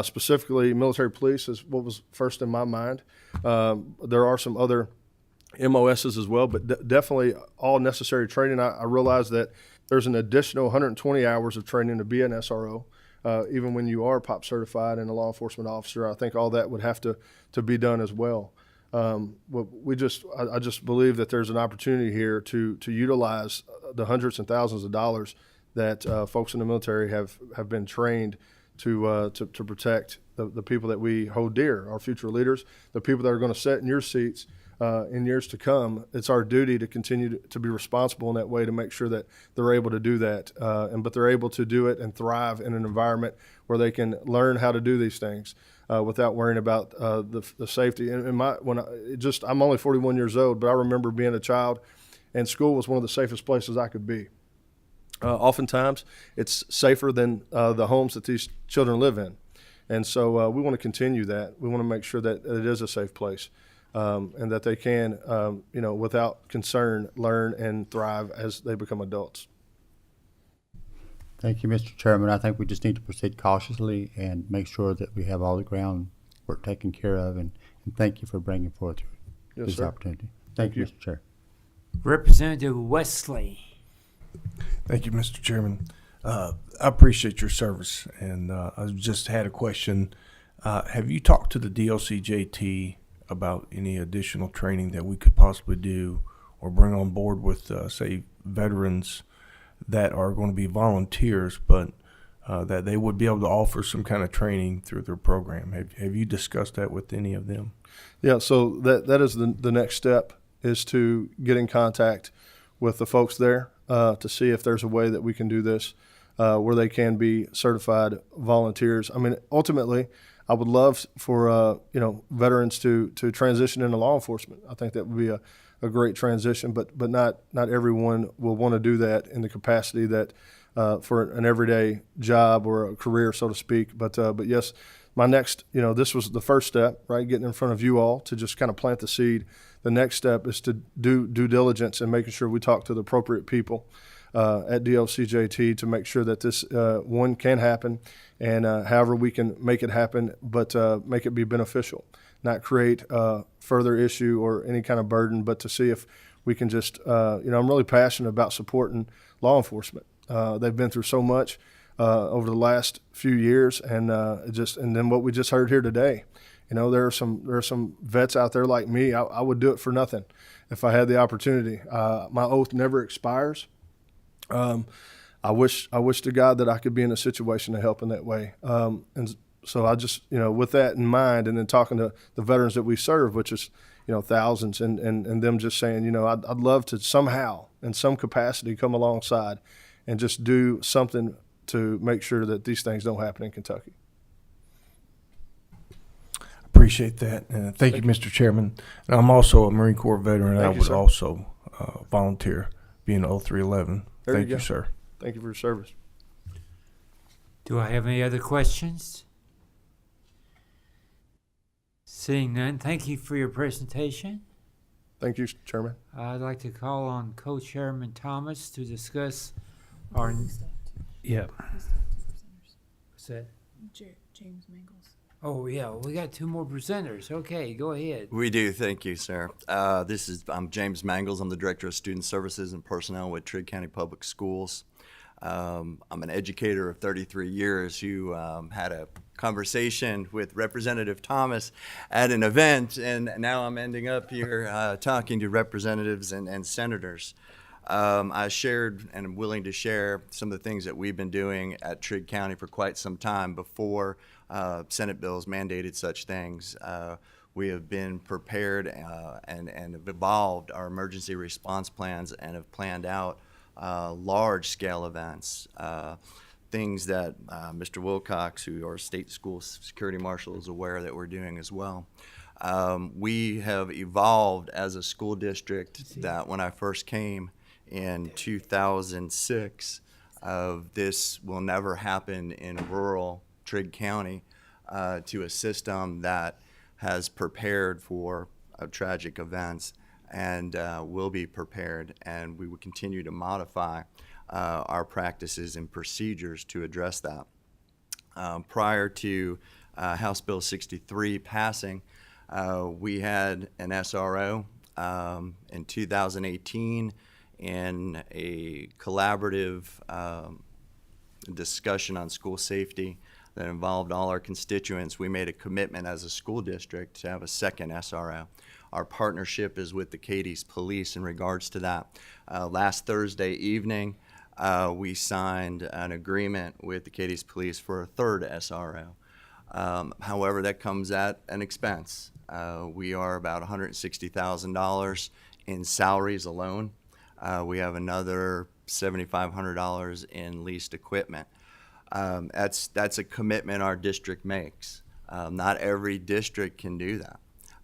Specifically, military police is what was first in my mind. There are some other MOSs as well, but definitely all necessary training. I realize that there's an additional 120 hours of training to be an SRO. Even when you are POP certified and a law enforcement officer, I think all that would have to be done as well. I just believe that there's an opportunity here to utilize the hundreds and thousands of dollars that folks in the military have been trained to protect the people that we hold dear, our future leaders, the people that are going to sit in your seats in years to come. It's our duty to continue to be responsible in that way, to make sure that they're able to do that, but they're able to do it and thrive in an environment where they can learn how to do these things without worrying about the safety. And I'm only 41 years old, but I remember being a child, and school was one of the safest places I could be. Oftentimes, it's safer than the homes that these children live in. And so we want to continue that. We want to make sure that it is a safe place. And that they can, without concern, learn and thrive as they become adults. Thank you, Mr. Chairman. I think we just need to proceed cautiously and make sure that we have all the groundwork taken care of. And thank you for bringing forth this opportunity. Thank you, Mr. Chair. Representative Wesley. Thank you, Mr. Chairman. I appreciate your service, and I just had a question. Have you talked to the DLCJT about any additional training that we could possibly do or bring on board with, say, veterans that are going to be volunteers, but that they would be able to offer some kind of training through their program? Have you discussed that with any of them? Yeah, so that is the next step, is to get in contact with the folks there to see if there's a way that we can do this where they can be certified volunteers. I mean, ultimately, I would love for veterans to transition into law enforcement. I think that would be a great transition, but not everyone will want to do that in the capacity that for an everyday job or a career, so to speak. But yes, my next, this was the first step, right? Getting in front of you all to just kind of plant the seed. The next step is to do due diligence and making sure we talk to the appropriate people at DLCJT to make sure that this one can happen, and however we can make it happen, but make it be beneficial, not create further issue or any kind of burden, but to see if we can just, I'm really passionate about supporting law enforcement. They've been through so much over the last few years, and then what we just heard here today. There are some vets out there like me. I would do it for nothing if I had the opportunity. My oath never expires. I wish to God that I could be in a situation to help in that way. And so I just, with that in mind, and then talking to the veterans that we serve, which is, thousands, and them just saying, I'd love to somehow, in some capacity, come alongside and just do something to make sure that these things don't happen in Kentucky. Appreciate that. And thank you, Mr. Chairman. And I'm also a Marine Corps veteran, and I would also volunteer being 0311. Thank you, sir. Thank you for your service. Do I have any other questions? Seeing none, thank you for your presentation. Thank you, Chairman. I'd like to call on Co-Chairman Thomas to discuss our... Yeah. What's that? James Mangles. Oh, yeah, we got two more presenters. Okay, go ahead. We do. Thank you, sir. I'm James Mangles. I'm the Director of Student Services and Personnel with Trigg County Public Schools. I'm an educator of 33 years who had a conversation with Representative Thomas at an event, and now I'm ending up here talking to representatives and senators. I shared and am willing to share some of the things that we've been doing at Trigg County for quite some time before Senate bills mandated such things. We have been prepared and have evolved our emergency response plans and have planned out large-scale events, things that Mr. Wilcox, who our state school security marshal, is aware that we're doing as well. We have evolved as a school district that when I first came in 2006, this will never happen in rural Trigg County, to a system that has prepared for tragic events and will be prepared, and we will continue to modify our practices and procedures to address that. Prior to House Bill 63 passing, we had an SRO in 2018 in a collaborative discussion on school safety that involved all our constituents. We made a commitment as a school district to have a second SRO. Our partnership is with the Cadiz Police in regards to that. Last Thursday evening, we signed an agreement with the Cadiz Police for a third SRO. However, that comes at an expense. We are about $160,000 in salaries alone. We have another $7,500 in leased equipment. That's a commitment our district makes. Not every district can do that.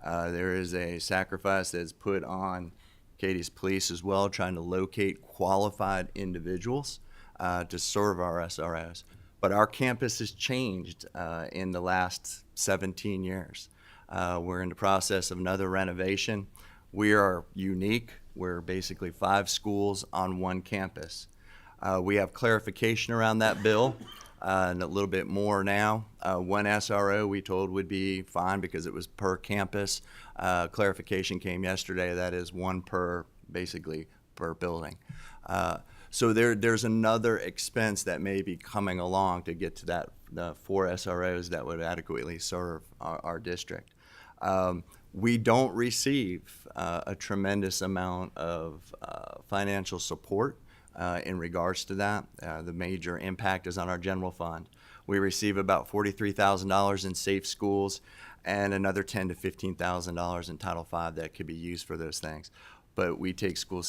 There is a sacrifice that's put on Cadiz Police as well, trying to locate qualified individuals to serve our SROs. But our campus has changed in the last 17 years. We're in the process of another renovation. We are unique. We're basically 5 schools on one campus. We have clarification around that bill, and a little bit more now. One SRO we told would be fine because it was per campus. Clarification came yesterday. That is one basically per building. So there's another expense that may be coming along to get to the 4 SROs that would adequately serve our district. We don't receive a tremendous amount of financial support in regards to that. The major impact is on our general fund. We receive about $43,000 in safe schools and another $10,000 to $15,000 in Title V that could be used for those things. But we take school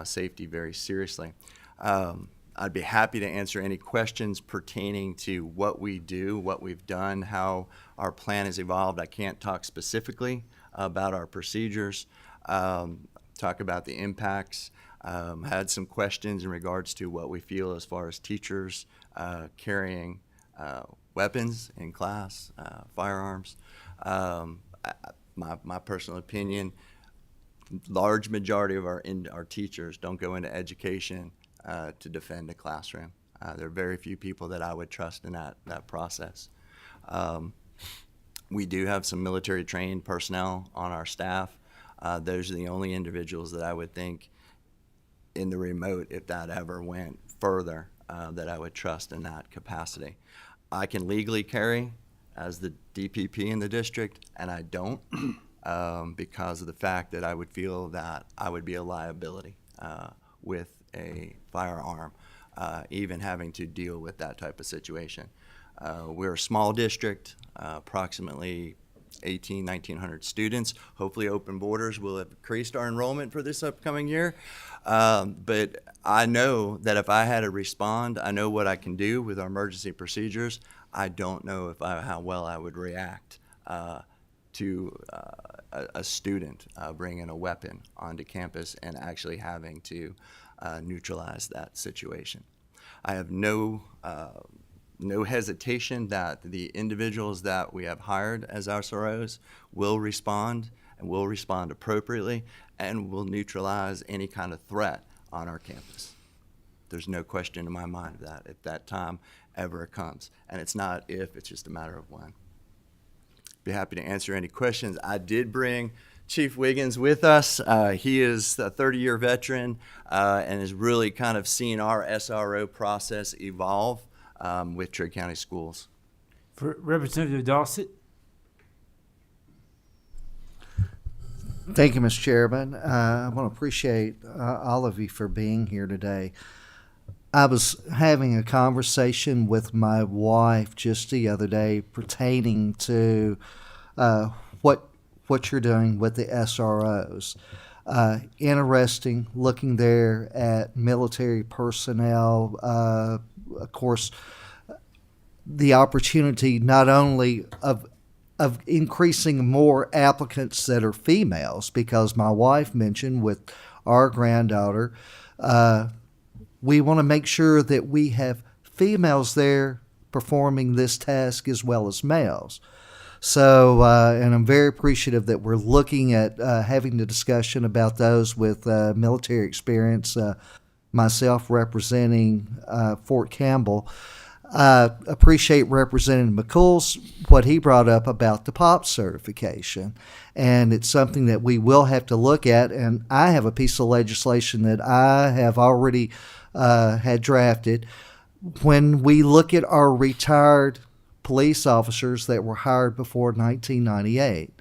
safety very seriously. I'd be happy to answer any questions pertaining to what we do, what we've done, how our plan has evolved. I can't talk specifically about our procedures, talk about the impacts. Had some questions in regards to what we feel as far as teachers carrying weapons in class, firearms. My personal opinion, large majority of our teachers don't go into education to defend a classroom. There are very few people that I would trust in that process. We do have some military trained personnel on our staff. Those are the only individuals that I would think in the remote, if that ever went further, that I would trust in that capacity. I can legally carry as the DPP in the district, and I don't because of the fact that I would feel that I would be a liability with a firearm, even having to deal with that type of situation. We're a small district, approximately 1,900 students. Hopefully open borders will have increased our enrollment for this upcoming year. But I know that if I had to respond, I know what I can do with our emergency procedures. I don't know how well I would react to a student bringing a weapon onto campus and actually having to neutralize that situation. I have no hesitation that the individuals that we have hired as our SROs will respond and will respond appropriately and will neutralize any kind of threat on our campus. There's no question in my mind of that if that time ever comes. And it's not if, it's just a matter of when. Be happy to answer any questions. I did bring Chief Wiggins with us. He is a 30-year veteran and has really kind of seen our SRO process evolve with Trigg County Schools. For Representative Dossett. Thank you, Mr. Chairman. I want to appreciate all of you for being here today. I was having a conversation with my wife just the other day pertaining to what you're doing with the SROs. Interesting looking there at military personnel. Of course, the opportunity not only of increasing more applicants that are females, because my wife mentioned with our granddaughter, we want to make sure that we have females there performing this task as well as males. So, and I'm very appreciative that we're looking at having the discussion about those with military experience, myself representing Fort Campbell. Appreciate Representative McCool's what he brought up about the POP certification, and it's something that we will have to look at. And I have a piece of legislation that I have already had drafted. When we look at our retired police officers that were hired before 1998,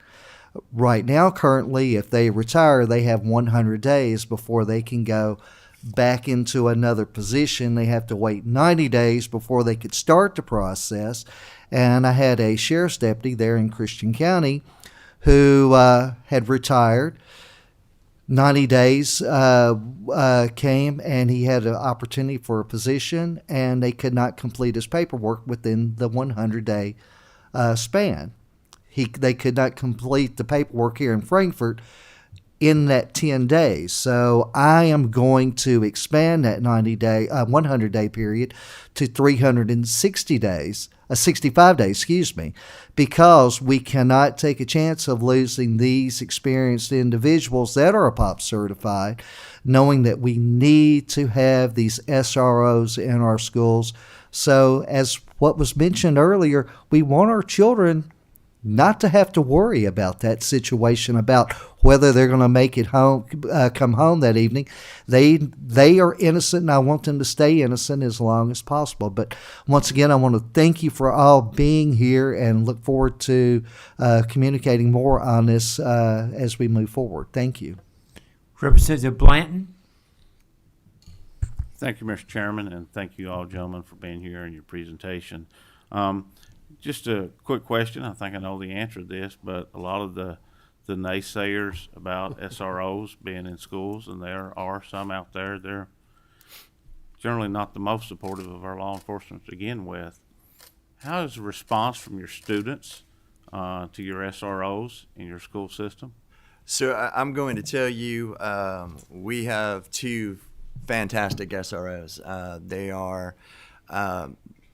right now, currently, if they retire, they have 100 days before they can go back into another position. They have to wait 90 days before they could start the process. And I had a sheriff's deputy there in Christian County who had retired. 90 days came and he had an opportunity for a position, and they could not complete his paperwork within the 100-day span. They could not complete the paperwork here in Frankfort in that 10 days. So I am going to expand that 100-day period to 360 days, 65 days, because we cannot take a chance of losing these experienced individuals that are POP certified, knowing that we need to have these SROs in our schools. So as what was mentioned earlier, we want our children not to have to worry about that situation, about whether they're going to make it home, come home that evening. They are innocent, and I want them to stay innocent as long as possible. But once again, I want to thank you for all being here, and look forward to communicating more on this as we move forward. Thank you. Representative Blanton. Thank you, Mr. Chairman, and thank you all, gentlemen, for being here and your presentation. Just a quick question. I think I know the answer to this, but a lot of the naysayers about SROs being in schools, and there are some out there, they're generally not the most supportive of our law enforcement to begin with. How is the response from your students to your SROs in your school system? So I'm going to tell you, we have two fantastic SROs. They are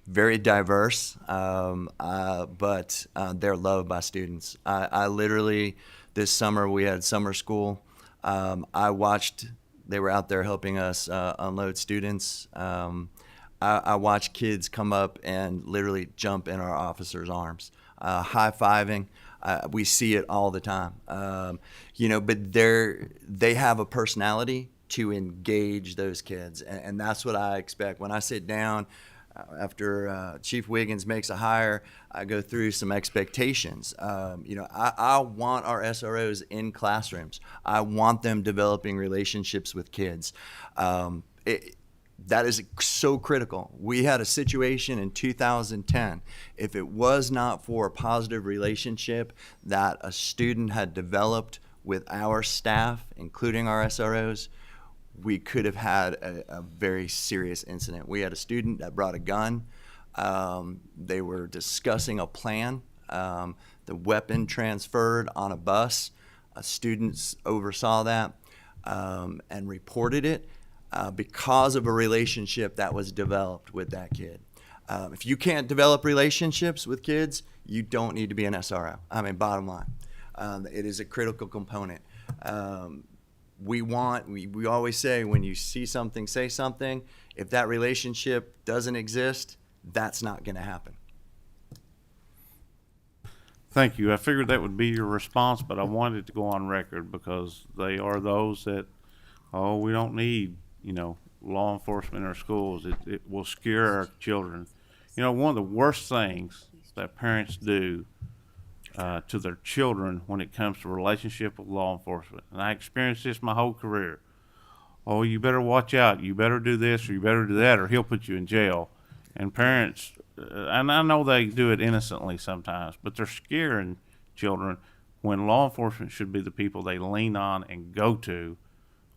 very diverse, but they're loved by students. I literally, this summer we had summer school. I watched, they were out there helping us unload students. I watched kids come up and literally jump in our officers' arms, high-fiving. We see it all the time. But they have a personality to engage those kids, and that's what I expect. When I sit down, after Chief Wiggins makes a hire, I go through some expectations. I want our SROs in classrooms. I want them developing relationships with kids. That is so critical. We had a situation in 2010. If it was not for a positive relationship that a student had developed with our staff, including our SROs, we could have had a very serious incident. We had a student that brought a gun. They were discussing a plan. The weapon transferred on a bus. Students oversaw that and reported it because of a relationship that was developed with that kid. If you can't develop relationships with kids, you don't need to be an SRO. I mean, bottom line. It is a critical component. We always say, when you see something, say something. If that relationship doesn't exist, that's not going to happen. Thank you. I figured that would be your response, but I wanted to go on record because they are those that, oh, we don't need, law enforcement in our schools. It will scare our children. One of the worst things that parents do to their children when it comes to relationship with law enforcement, and I experienced this my whole career. Oh, you better watch out. You better do this or you better do that or he'll put you in jail. And parents, and I know they do it innocently sometimes, but they're scaring children when law enforcement should be the people they lean on and go to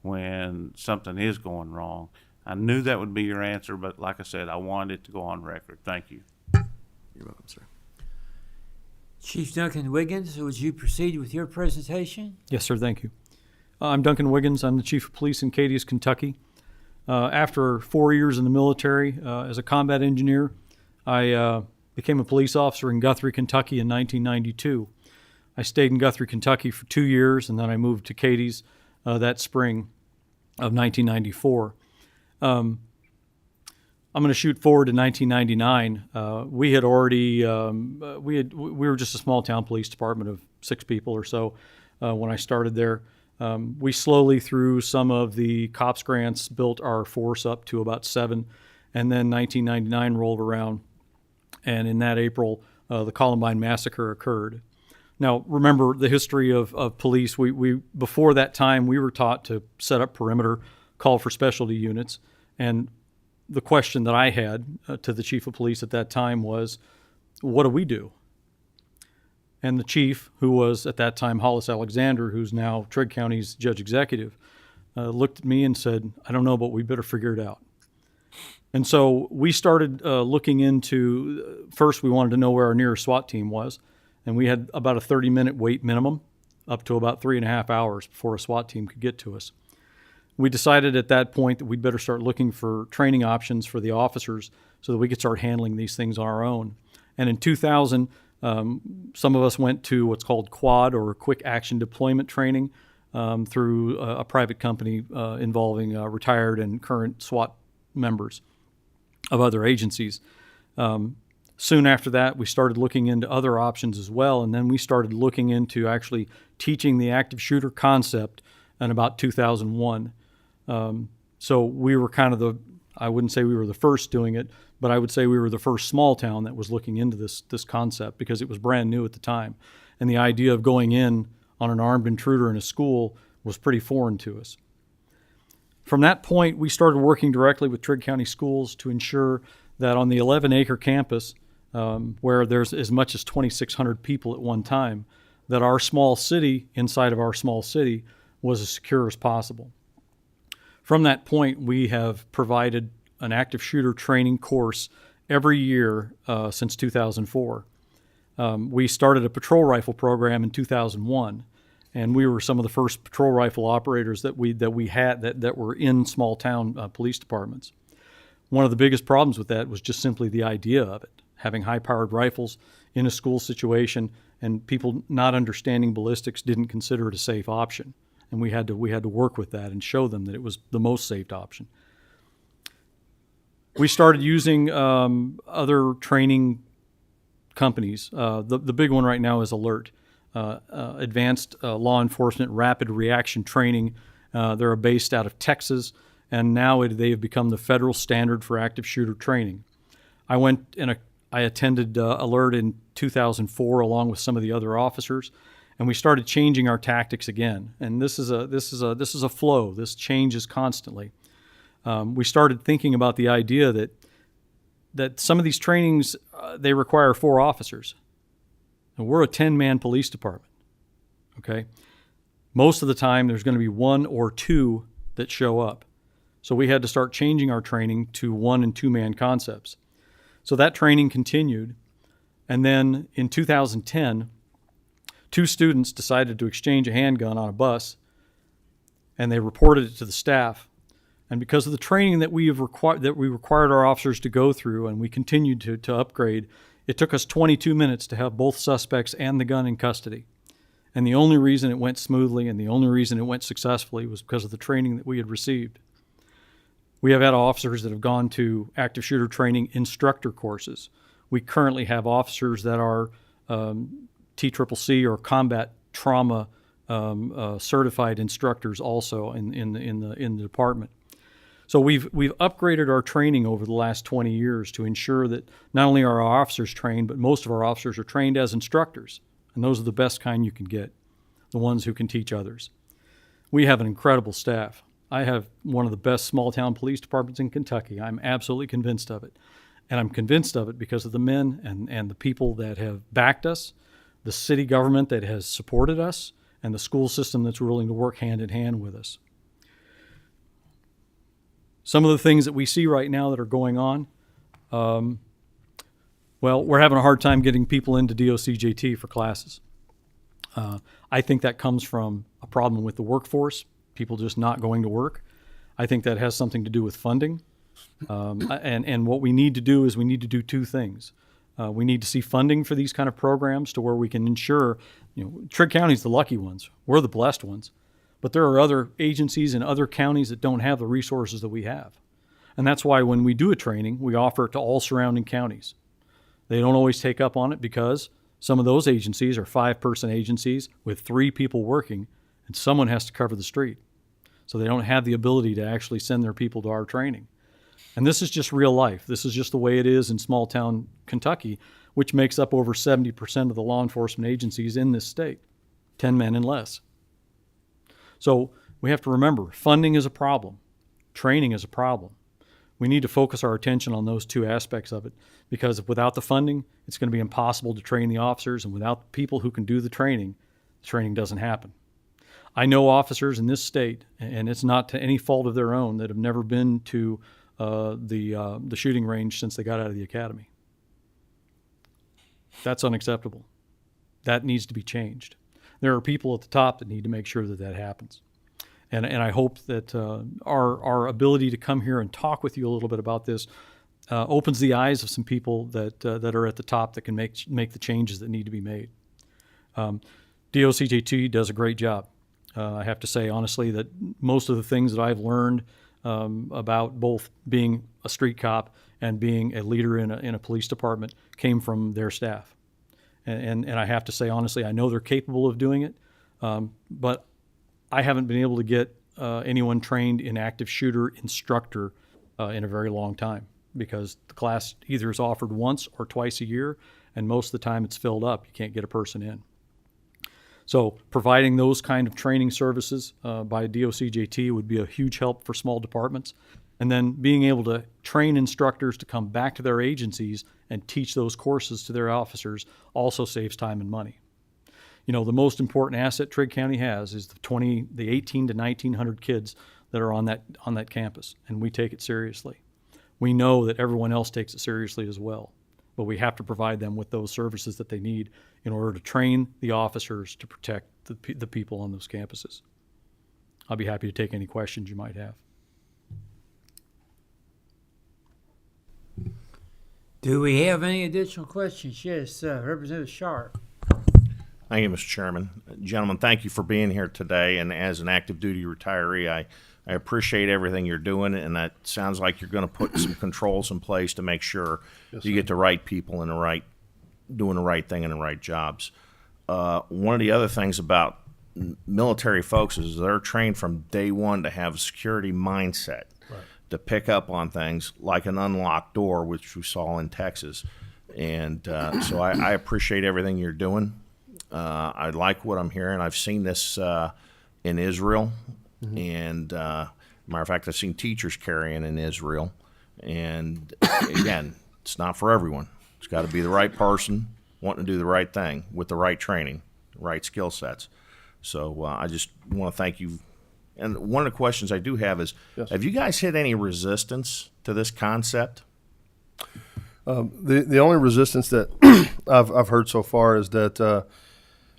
when something is going wrong. I knew that would be your answer, but like I said, I wanted it to go on record. Thank you. You're welcome, sir. Chief Duncan Wiggins, would you proceed with your presentation? Yes, sir. Thank you. I'm Duncan Wiggins. I'm the Chief of Police in Cadiz, Kentucky. After 4 years in the military as a combat engineer, I became a police officer in Guthrie, Kentucky in 1992. I stayed in Guthrie, Kentucky for 2 years, and then I moved to Cadiz that spring of 1994. I'm going to shoot forward to 1999. We had already we were just a small town police department of 6 people or so when I started there. We slowly, through some of the COPS grants, built our force up to about 7, and then 1999 rolled around, and in that April, the Columbine Massacre occurred. Now, remember the history of police. We before that time, we were taught to set up perimeter, call for specialty units, and the question that I had to the chief of police at that time was, what do we do? And the chief, who was at that time Hollis Alexander, who's now Trigg County's judge executive, looked at me and said, I don't know, but we better figure it out. And so we started looking into, first we wanted to know where our nearest SWAT team was, and we had about a 30-minute wait minimum, up to about 3.5 hours before a SWAT team could get to us. We decided at that point that we'd better start looking for training options for the officers so that we could start handling these things on our own. And in 2000, some of us went to what's called QUAD, or Quick Action Deployment Training, through a private company involving retired and current SWAT members of other agencies. Soon after that, we started looking into other options as well, and then we started looking into actually teaching the active shooter concept in about 2001. So we were kind of I wouldn't say we were the first doing it, but I would say we were the first small town that was looking into this concept because it was brand new at the time. And the idea of going in on an armed intruder in a school was pretty foreign to us. From that point, we started working directly with Trigg County Schools to ensure that on the 11-acre campus, where there's as much as 2,600 people at one time, that our small city, inside of our small city, was as secure as possible. From that point, we have provided an active shooter training course every year since 2004. We started a patrol rifle program in 2001, and we were some of the first patrol rifle operators that we had that were in small town police departments. One of the biggest problems with that was just simply the idea of it, having high-powered rifles in a school situation, and people not understanding ballistics didn't consider it a safe option. And we had to work with that and show them that it was the most safe option. We started using other training companies. The big one right now is Alert, Advanced Law Enforcement Rapid Reaction Training. They're based out of Texas, and now they have become the federal standard for active shooter training. I attended Alert in 2004 along with some of the other officers, and we started changing our tactics again. And this is a flow. This changes constantly. We started thinking about the idea that some of these trainings they require 4 officers, and we're a 10-man police department. Okay, most of the time there's going to be 1 or 2 that show up. So we had to start changing our training to 1 and 2-man concepts. So that training continued, and then in 2010. 2 students decided to exchange a handgun on a bus, and they reported it to the staff. And because of the training that we required our officers to go through, and we continued to upgrade, it took us 22 minutes to have both suspects and the gun in custody. And the only reason it went smoothly and the only reason it went successfully was because of the training that we had received. We have had officers that have gone to active shooter training instructor courses. We currently have officers that are TCCC or combat trauma certified instructors also in the department. So we've upgraded our training over the last 20 years to ensure that not only are our officers trained, but most of our officers are trained as instructors, and those are the best kind you can get, the ones who can teach others. We have an incredible staff. I have one of the best small-town police departments in Kentucky. I'm absolutely convinced of it. And I'm convinced of it because of the men and the people that have backed us, the city government that has supported us, and the school system that's willing to work hand in hand with us. Some of the things that we see right now that are going on, well, we're having a hard time getting people into DOCJT for classes. I think that comes from a problem with the workforce, people just not going to work. I think that has something to do with funding. And what we need to do is we need to do two things. We need to see funding for these kind of programs to where we can ensure, Trigg County's the lucky ones. We're the blessed ones. But there are other agencies in other counties that don't have the resources that we have. And that's why when we do a training, we offer it to all surrounding counties. They don't always take up on it because some of those agencies are 5-person agencies with 3 people working, and someone has to cover the street. So they don't have the ability to actually send their people to our training. And this is just real life. This is just the way it is in small town Kentucky, which makes up over 70% of the law enforcement agencies in this state, 10 men and less. So we have to remember, funding is a problem. Training is a problem. We need to focus our attention on those two aspects of it, because without the funding, it's going to be impossible to train the officers, and without the people who can do the training doesn't happen. I know officers in this state, and it's not to any fault of their own, that have never been to the shooting range since they got out of the academy. That's unacceptable. That needs to be changed. There are people at the top that need to make sure that that happens. And I hope that our ability to come here and talk with you a little bit about this opens the eyes of some people that are at the top that can make the changes that need to be made. DOCJT does a great job. I have to say, honestly, that most of the things that I've learned about both being a street cop and being a leader in a police department came from their staff. And I have to say, honestly, I know they're capable of doing it, but I haven't been able to get anyone trained in active shooter instructor in a very long time, because the class either is offered once or twice a year, and most of the time it's filled up. You can't get a person in. So providing those kind of training services by DOCJT would be a huge help for small departments. And then being able to train instructors to come back to their agencies and teach those courses to their officers also saves time and money. The most important asset Trigg County has is the 18 to 1900 kids that are on that campus, and we take it seriously. We know that everyone else takes it seriously as well, but we have to provide them with those services that they need in order to train the officers to protect the people on those campuses. I'll be happy to take any questions you might have. Do we have any additional questions? Yes, Representative Sharp. Thank you, Mr. Chairman. Gentlemen, thank you for being here today. And as an active duty retiree, I appreciate everything you're doing. And that sounds like you're going to put some controls in place to make sure you get the right people and doing the right thing in the right jobs. One of the other things about military folks is they're trained from day one to have a security mindset, to pick up on things like an unlocked door, which we saw in Texas. And so I appreciate everything you're doing. I like what I'm hearing. I've seen this in Israel, and matter of fact, I've seen teachers carrying in Israel. And again, it's not for everyone. It's got to be the right person wanting to do the right thing with the right training, the right skill sets. So I just want to thank you. And one of the questions I do have is, have you guys hit any resistance to this concept? The only resistance that I've heard so far is that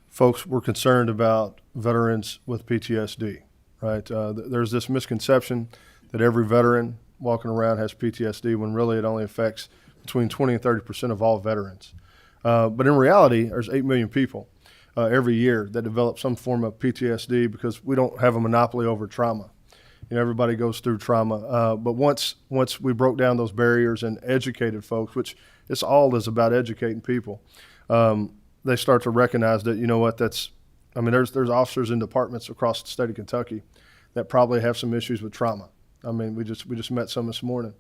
folks were concerned about veterans with PTSD, right? There's this misconception that every veteran walking around has PTSD, when really it only affects between 20 and 30% of all veterans. But in reality, there's 8 million people every year that develop some form of PTSD, because we don't have a monopoly over trauma. Everybody goes through trauma. But once we broke down those barriers and educated folks, which it's all is about educating people, they start to recognize that, you know what, there's officers in departments across the state of Kentucky that probably have some issues with trauma. I mean, we just met some this morning.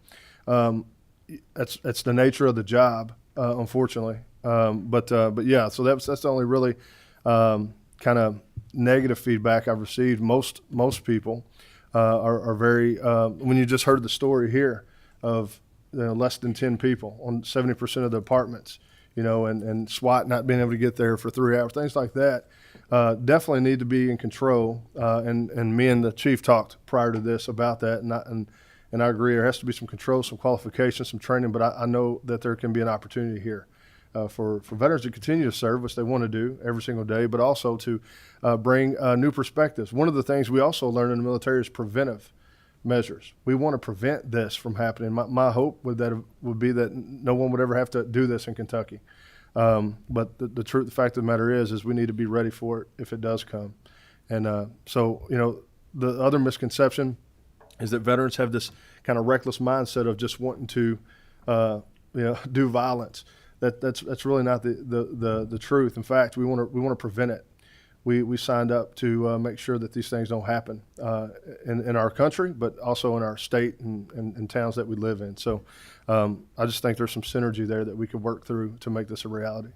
That's the nature of the job, unfortunately. But yeah, so that's the only really kind of negative feedback I've received. Most people are very when you just heard the story here of less than 10 people on 70% of the apartments, and SWAT not being able to get there for 3 hours, things like that. Definitely need to be in control. And me and the chief talked prior to this about that, and I agree there has to be some control, some qualifications, some training. But I know that there can be an opportunity here for veterans to continue to serve, which they want to do every single day, but also to bring new perspectives. One of the things we also learn in the military is preventive measures. We want to prevent this from happening. My hope would be that no one would ever have to do this in Kentucky. But the fact of the matter is we need to be ready for it if it does come. And so, the other misconception is that veterans have this kind of reckless mindset of just wanting to, do violence. That's really not the truth. In fact, we want to prevent it. We signed up to make sure that these things don't happen in our country, but also in our state and towns that we live in. So I just think there's some synergy there that we could work through to make this a reality.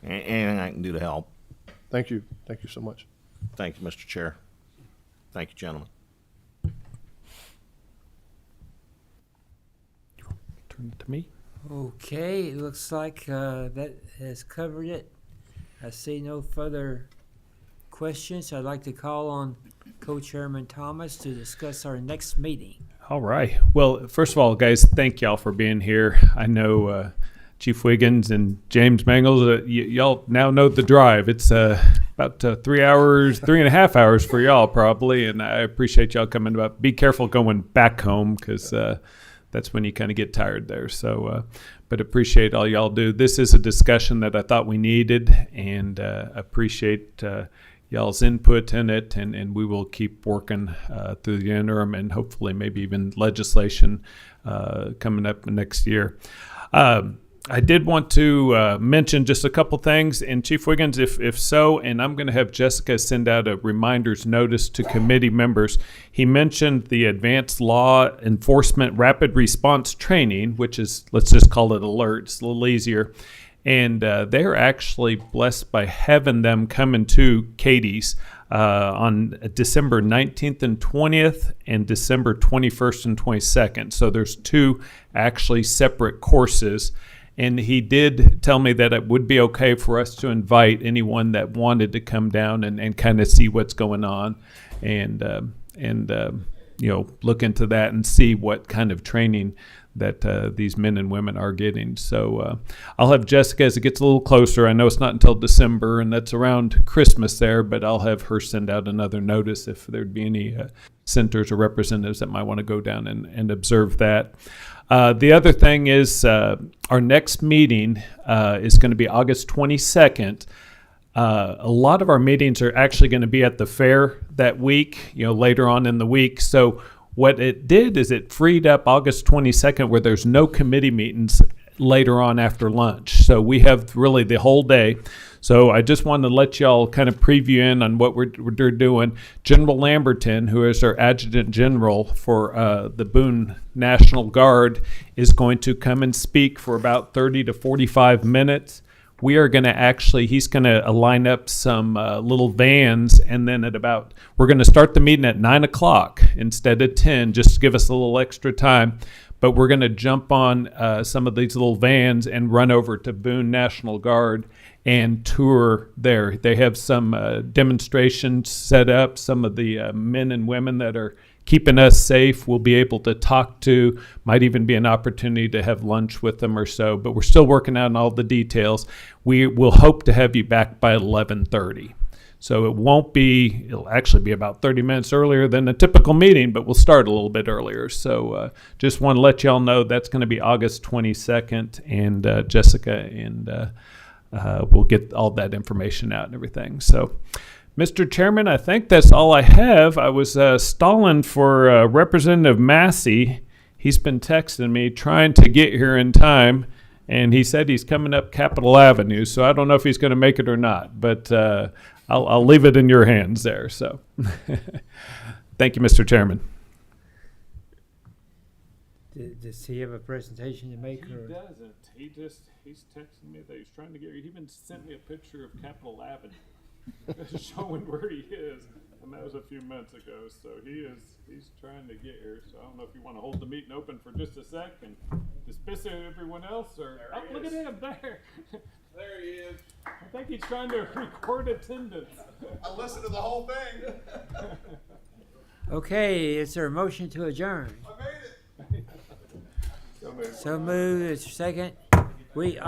Anything I can do to help. Thank you. Thank you so much. Thank you, Mr. Chair. Thank you, gentlemen. Turn it to me. Okay, it looks like that has covered it. I see no further questions. I'd like to call on Co-Chairman Thomas to discuss our next meeting. All right. Well, first of all, guys, thank y'all for being here. I know Chief Wiggins and James Mangles, y'all now know the drive. It's about 3.5 hours for y'all probably, and I appreciate y'all coming. But be careful going back home because that's when you kind of get tired there. So, but appreciate all y'all do. This is a discussion that I thought we needed, and appreciate y'all's input in it, and we will keep working through the interim and hopefully maybe even legislation coming up next year. I did want to mention just a couple things, and Chief Wiggins, if so, and I'm going to have Jessica send out a reminders notice to committee members. He mentioned the Advanced Law Enforcement Rapid Response Training, which is, let's just call it ALERT. It's a little easier. And they're actually blessed by having them coming to Katie's on December 19th and 20th and December 21st and 22nd. So there's 2 actually separate courses. And he did tell me that it would be okay for us to invite anyone that wanted to come down and kind of see what's going on and look into that and see what kind of training that these men and women are getting. So I'll have Jessica, as it gets a little closer, I know it's not until December, and that's around Christmas there, but I'll have her send out another notice if there'd be any senators or representatives that might want to go down and observe that. The other thing is our next meeting is going to be August 22nd. A lot of our meetings are actually going to be at the fair that week, later on in the week. So what it did is it freed up August 22nd where there's no committee meetings later on after lunch. So we have really the whole day. So I just wanted to let y'all kind of preview in on what we're doing. General Lamberton, who is our Adjutant General for the Boone National Guard, is going to come and speak for about 30 to 45 minutes. We are going to he's going to line up some little vans, and then we're going to start the meeting at 9 o'clock instead of 10, just to give us a little extra time. But we're going to jump on some of these little vans and run over to Boone National Guard and tour there. They have some demonstrations set up. Some of the men and women that are keeping us safe we'll be able to talk to. Might even be an opportunity to have lunch with them or so. But we're still working out on all the details. We will hope to have you back by 11:30. So it'll actually be about 30 minutes earlier than a typical meeting, but we'll start a little bit earlier. So just want to let y'all know that's going to be August 22nd, and Jessica and we'll get all that information out and everything. So, Mr. Chairman, I think that's all I have. I was stalling for Representative Massey. He's been texting me trying to get here in time, and he said he's coming up Capitol Avenue. So I don't know if he's going to make it or not, but I'll leave it in your hands there. So thank you, Mr. Chairman. Does he have a presentation to make? He Or? doesn't. He's texting me that he's trying to get. He even sent me a picture of Capitol Avenue, showing where he is, and that was a few months ago. So he's trying to get here. So I don't know if you want to hold the meeting open for just a sec and dismiss everyone else, or look at him there. There he is. I think he's trying to record attendance. I listened to the whole thing. Okay, is there a motion to adjourn? I made it. So moved. Is there a second? We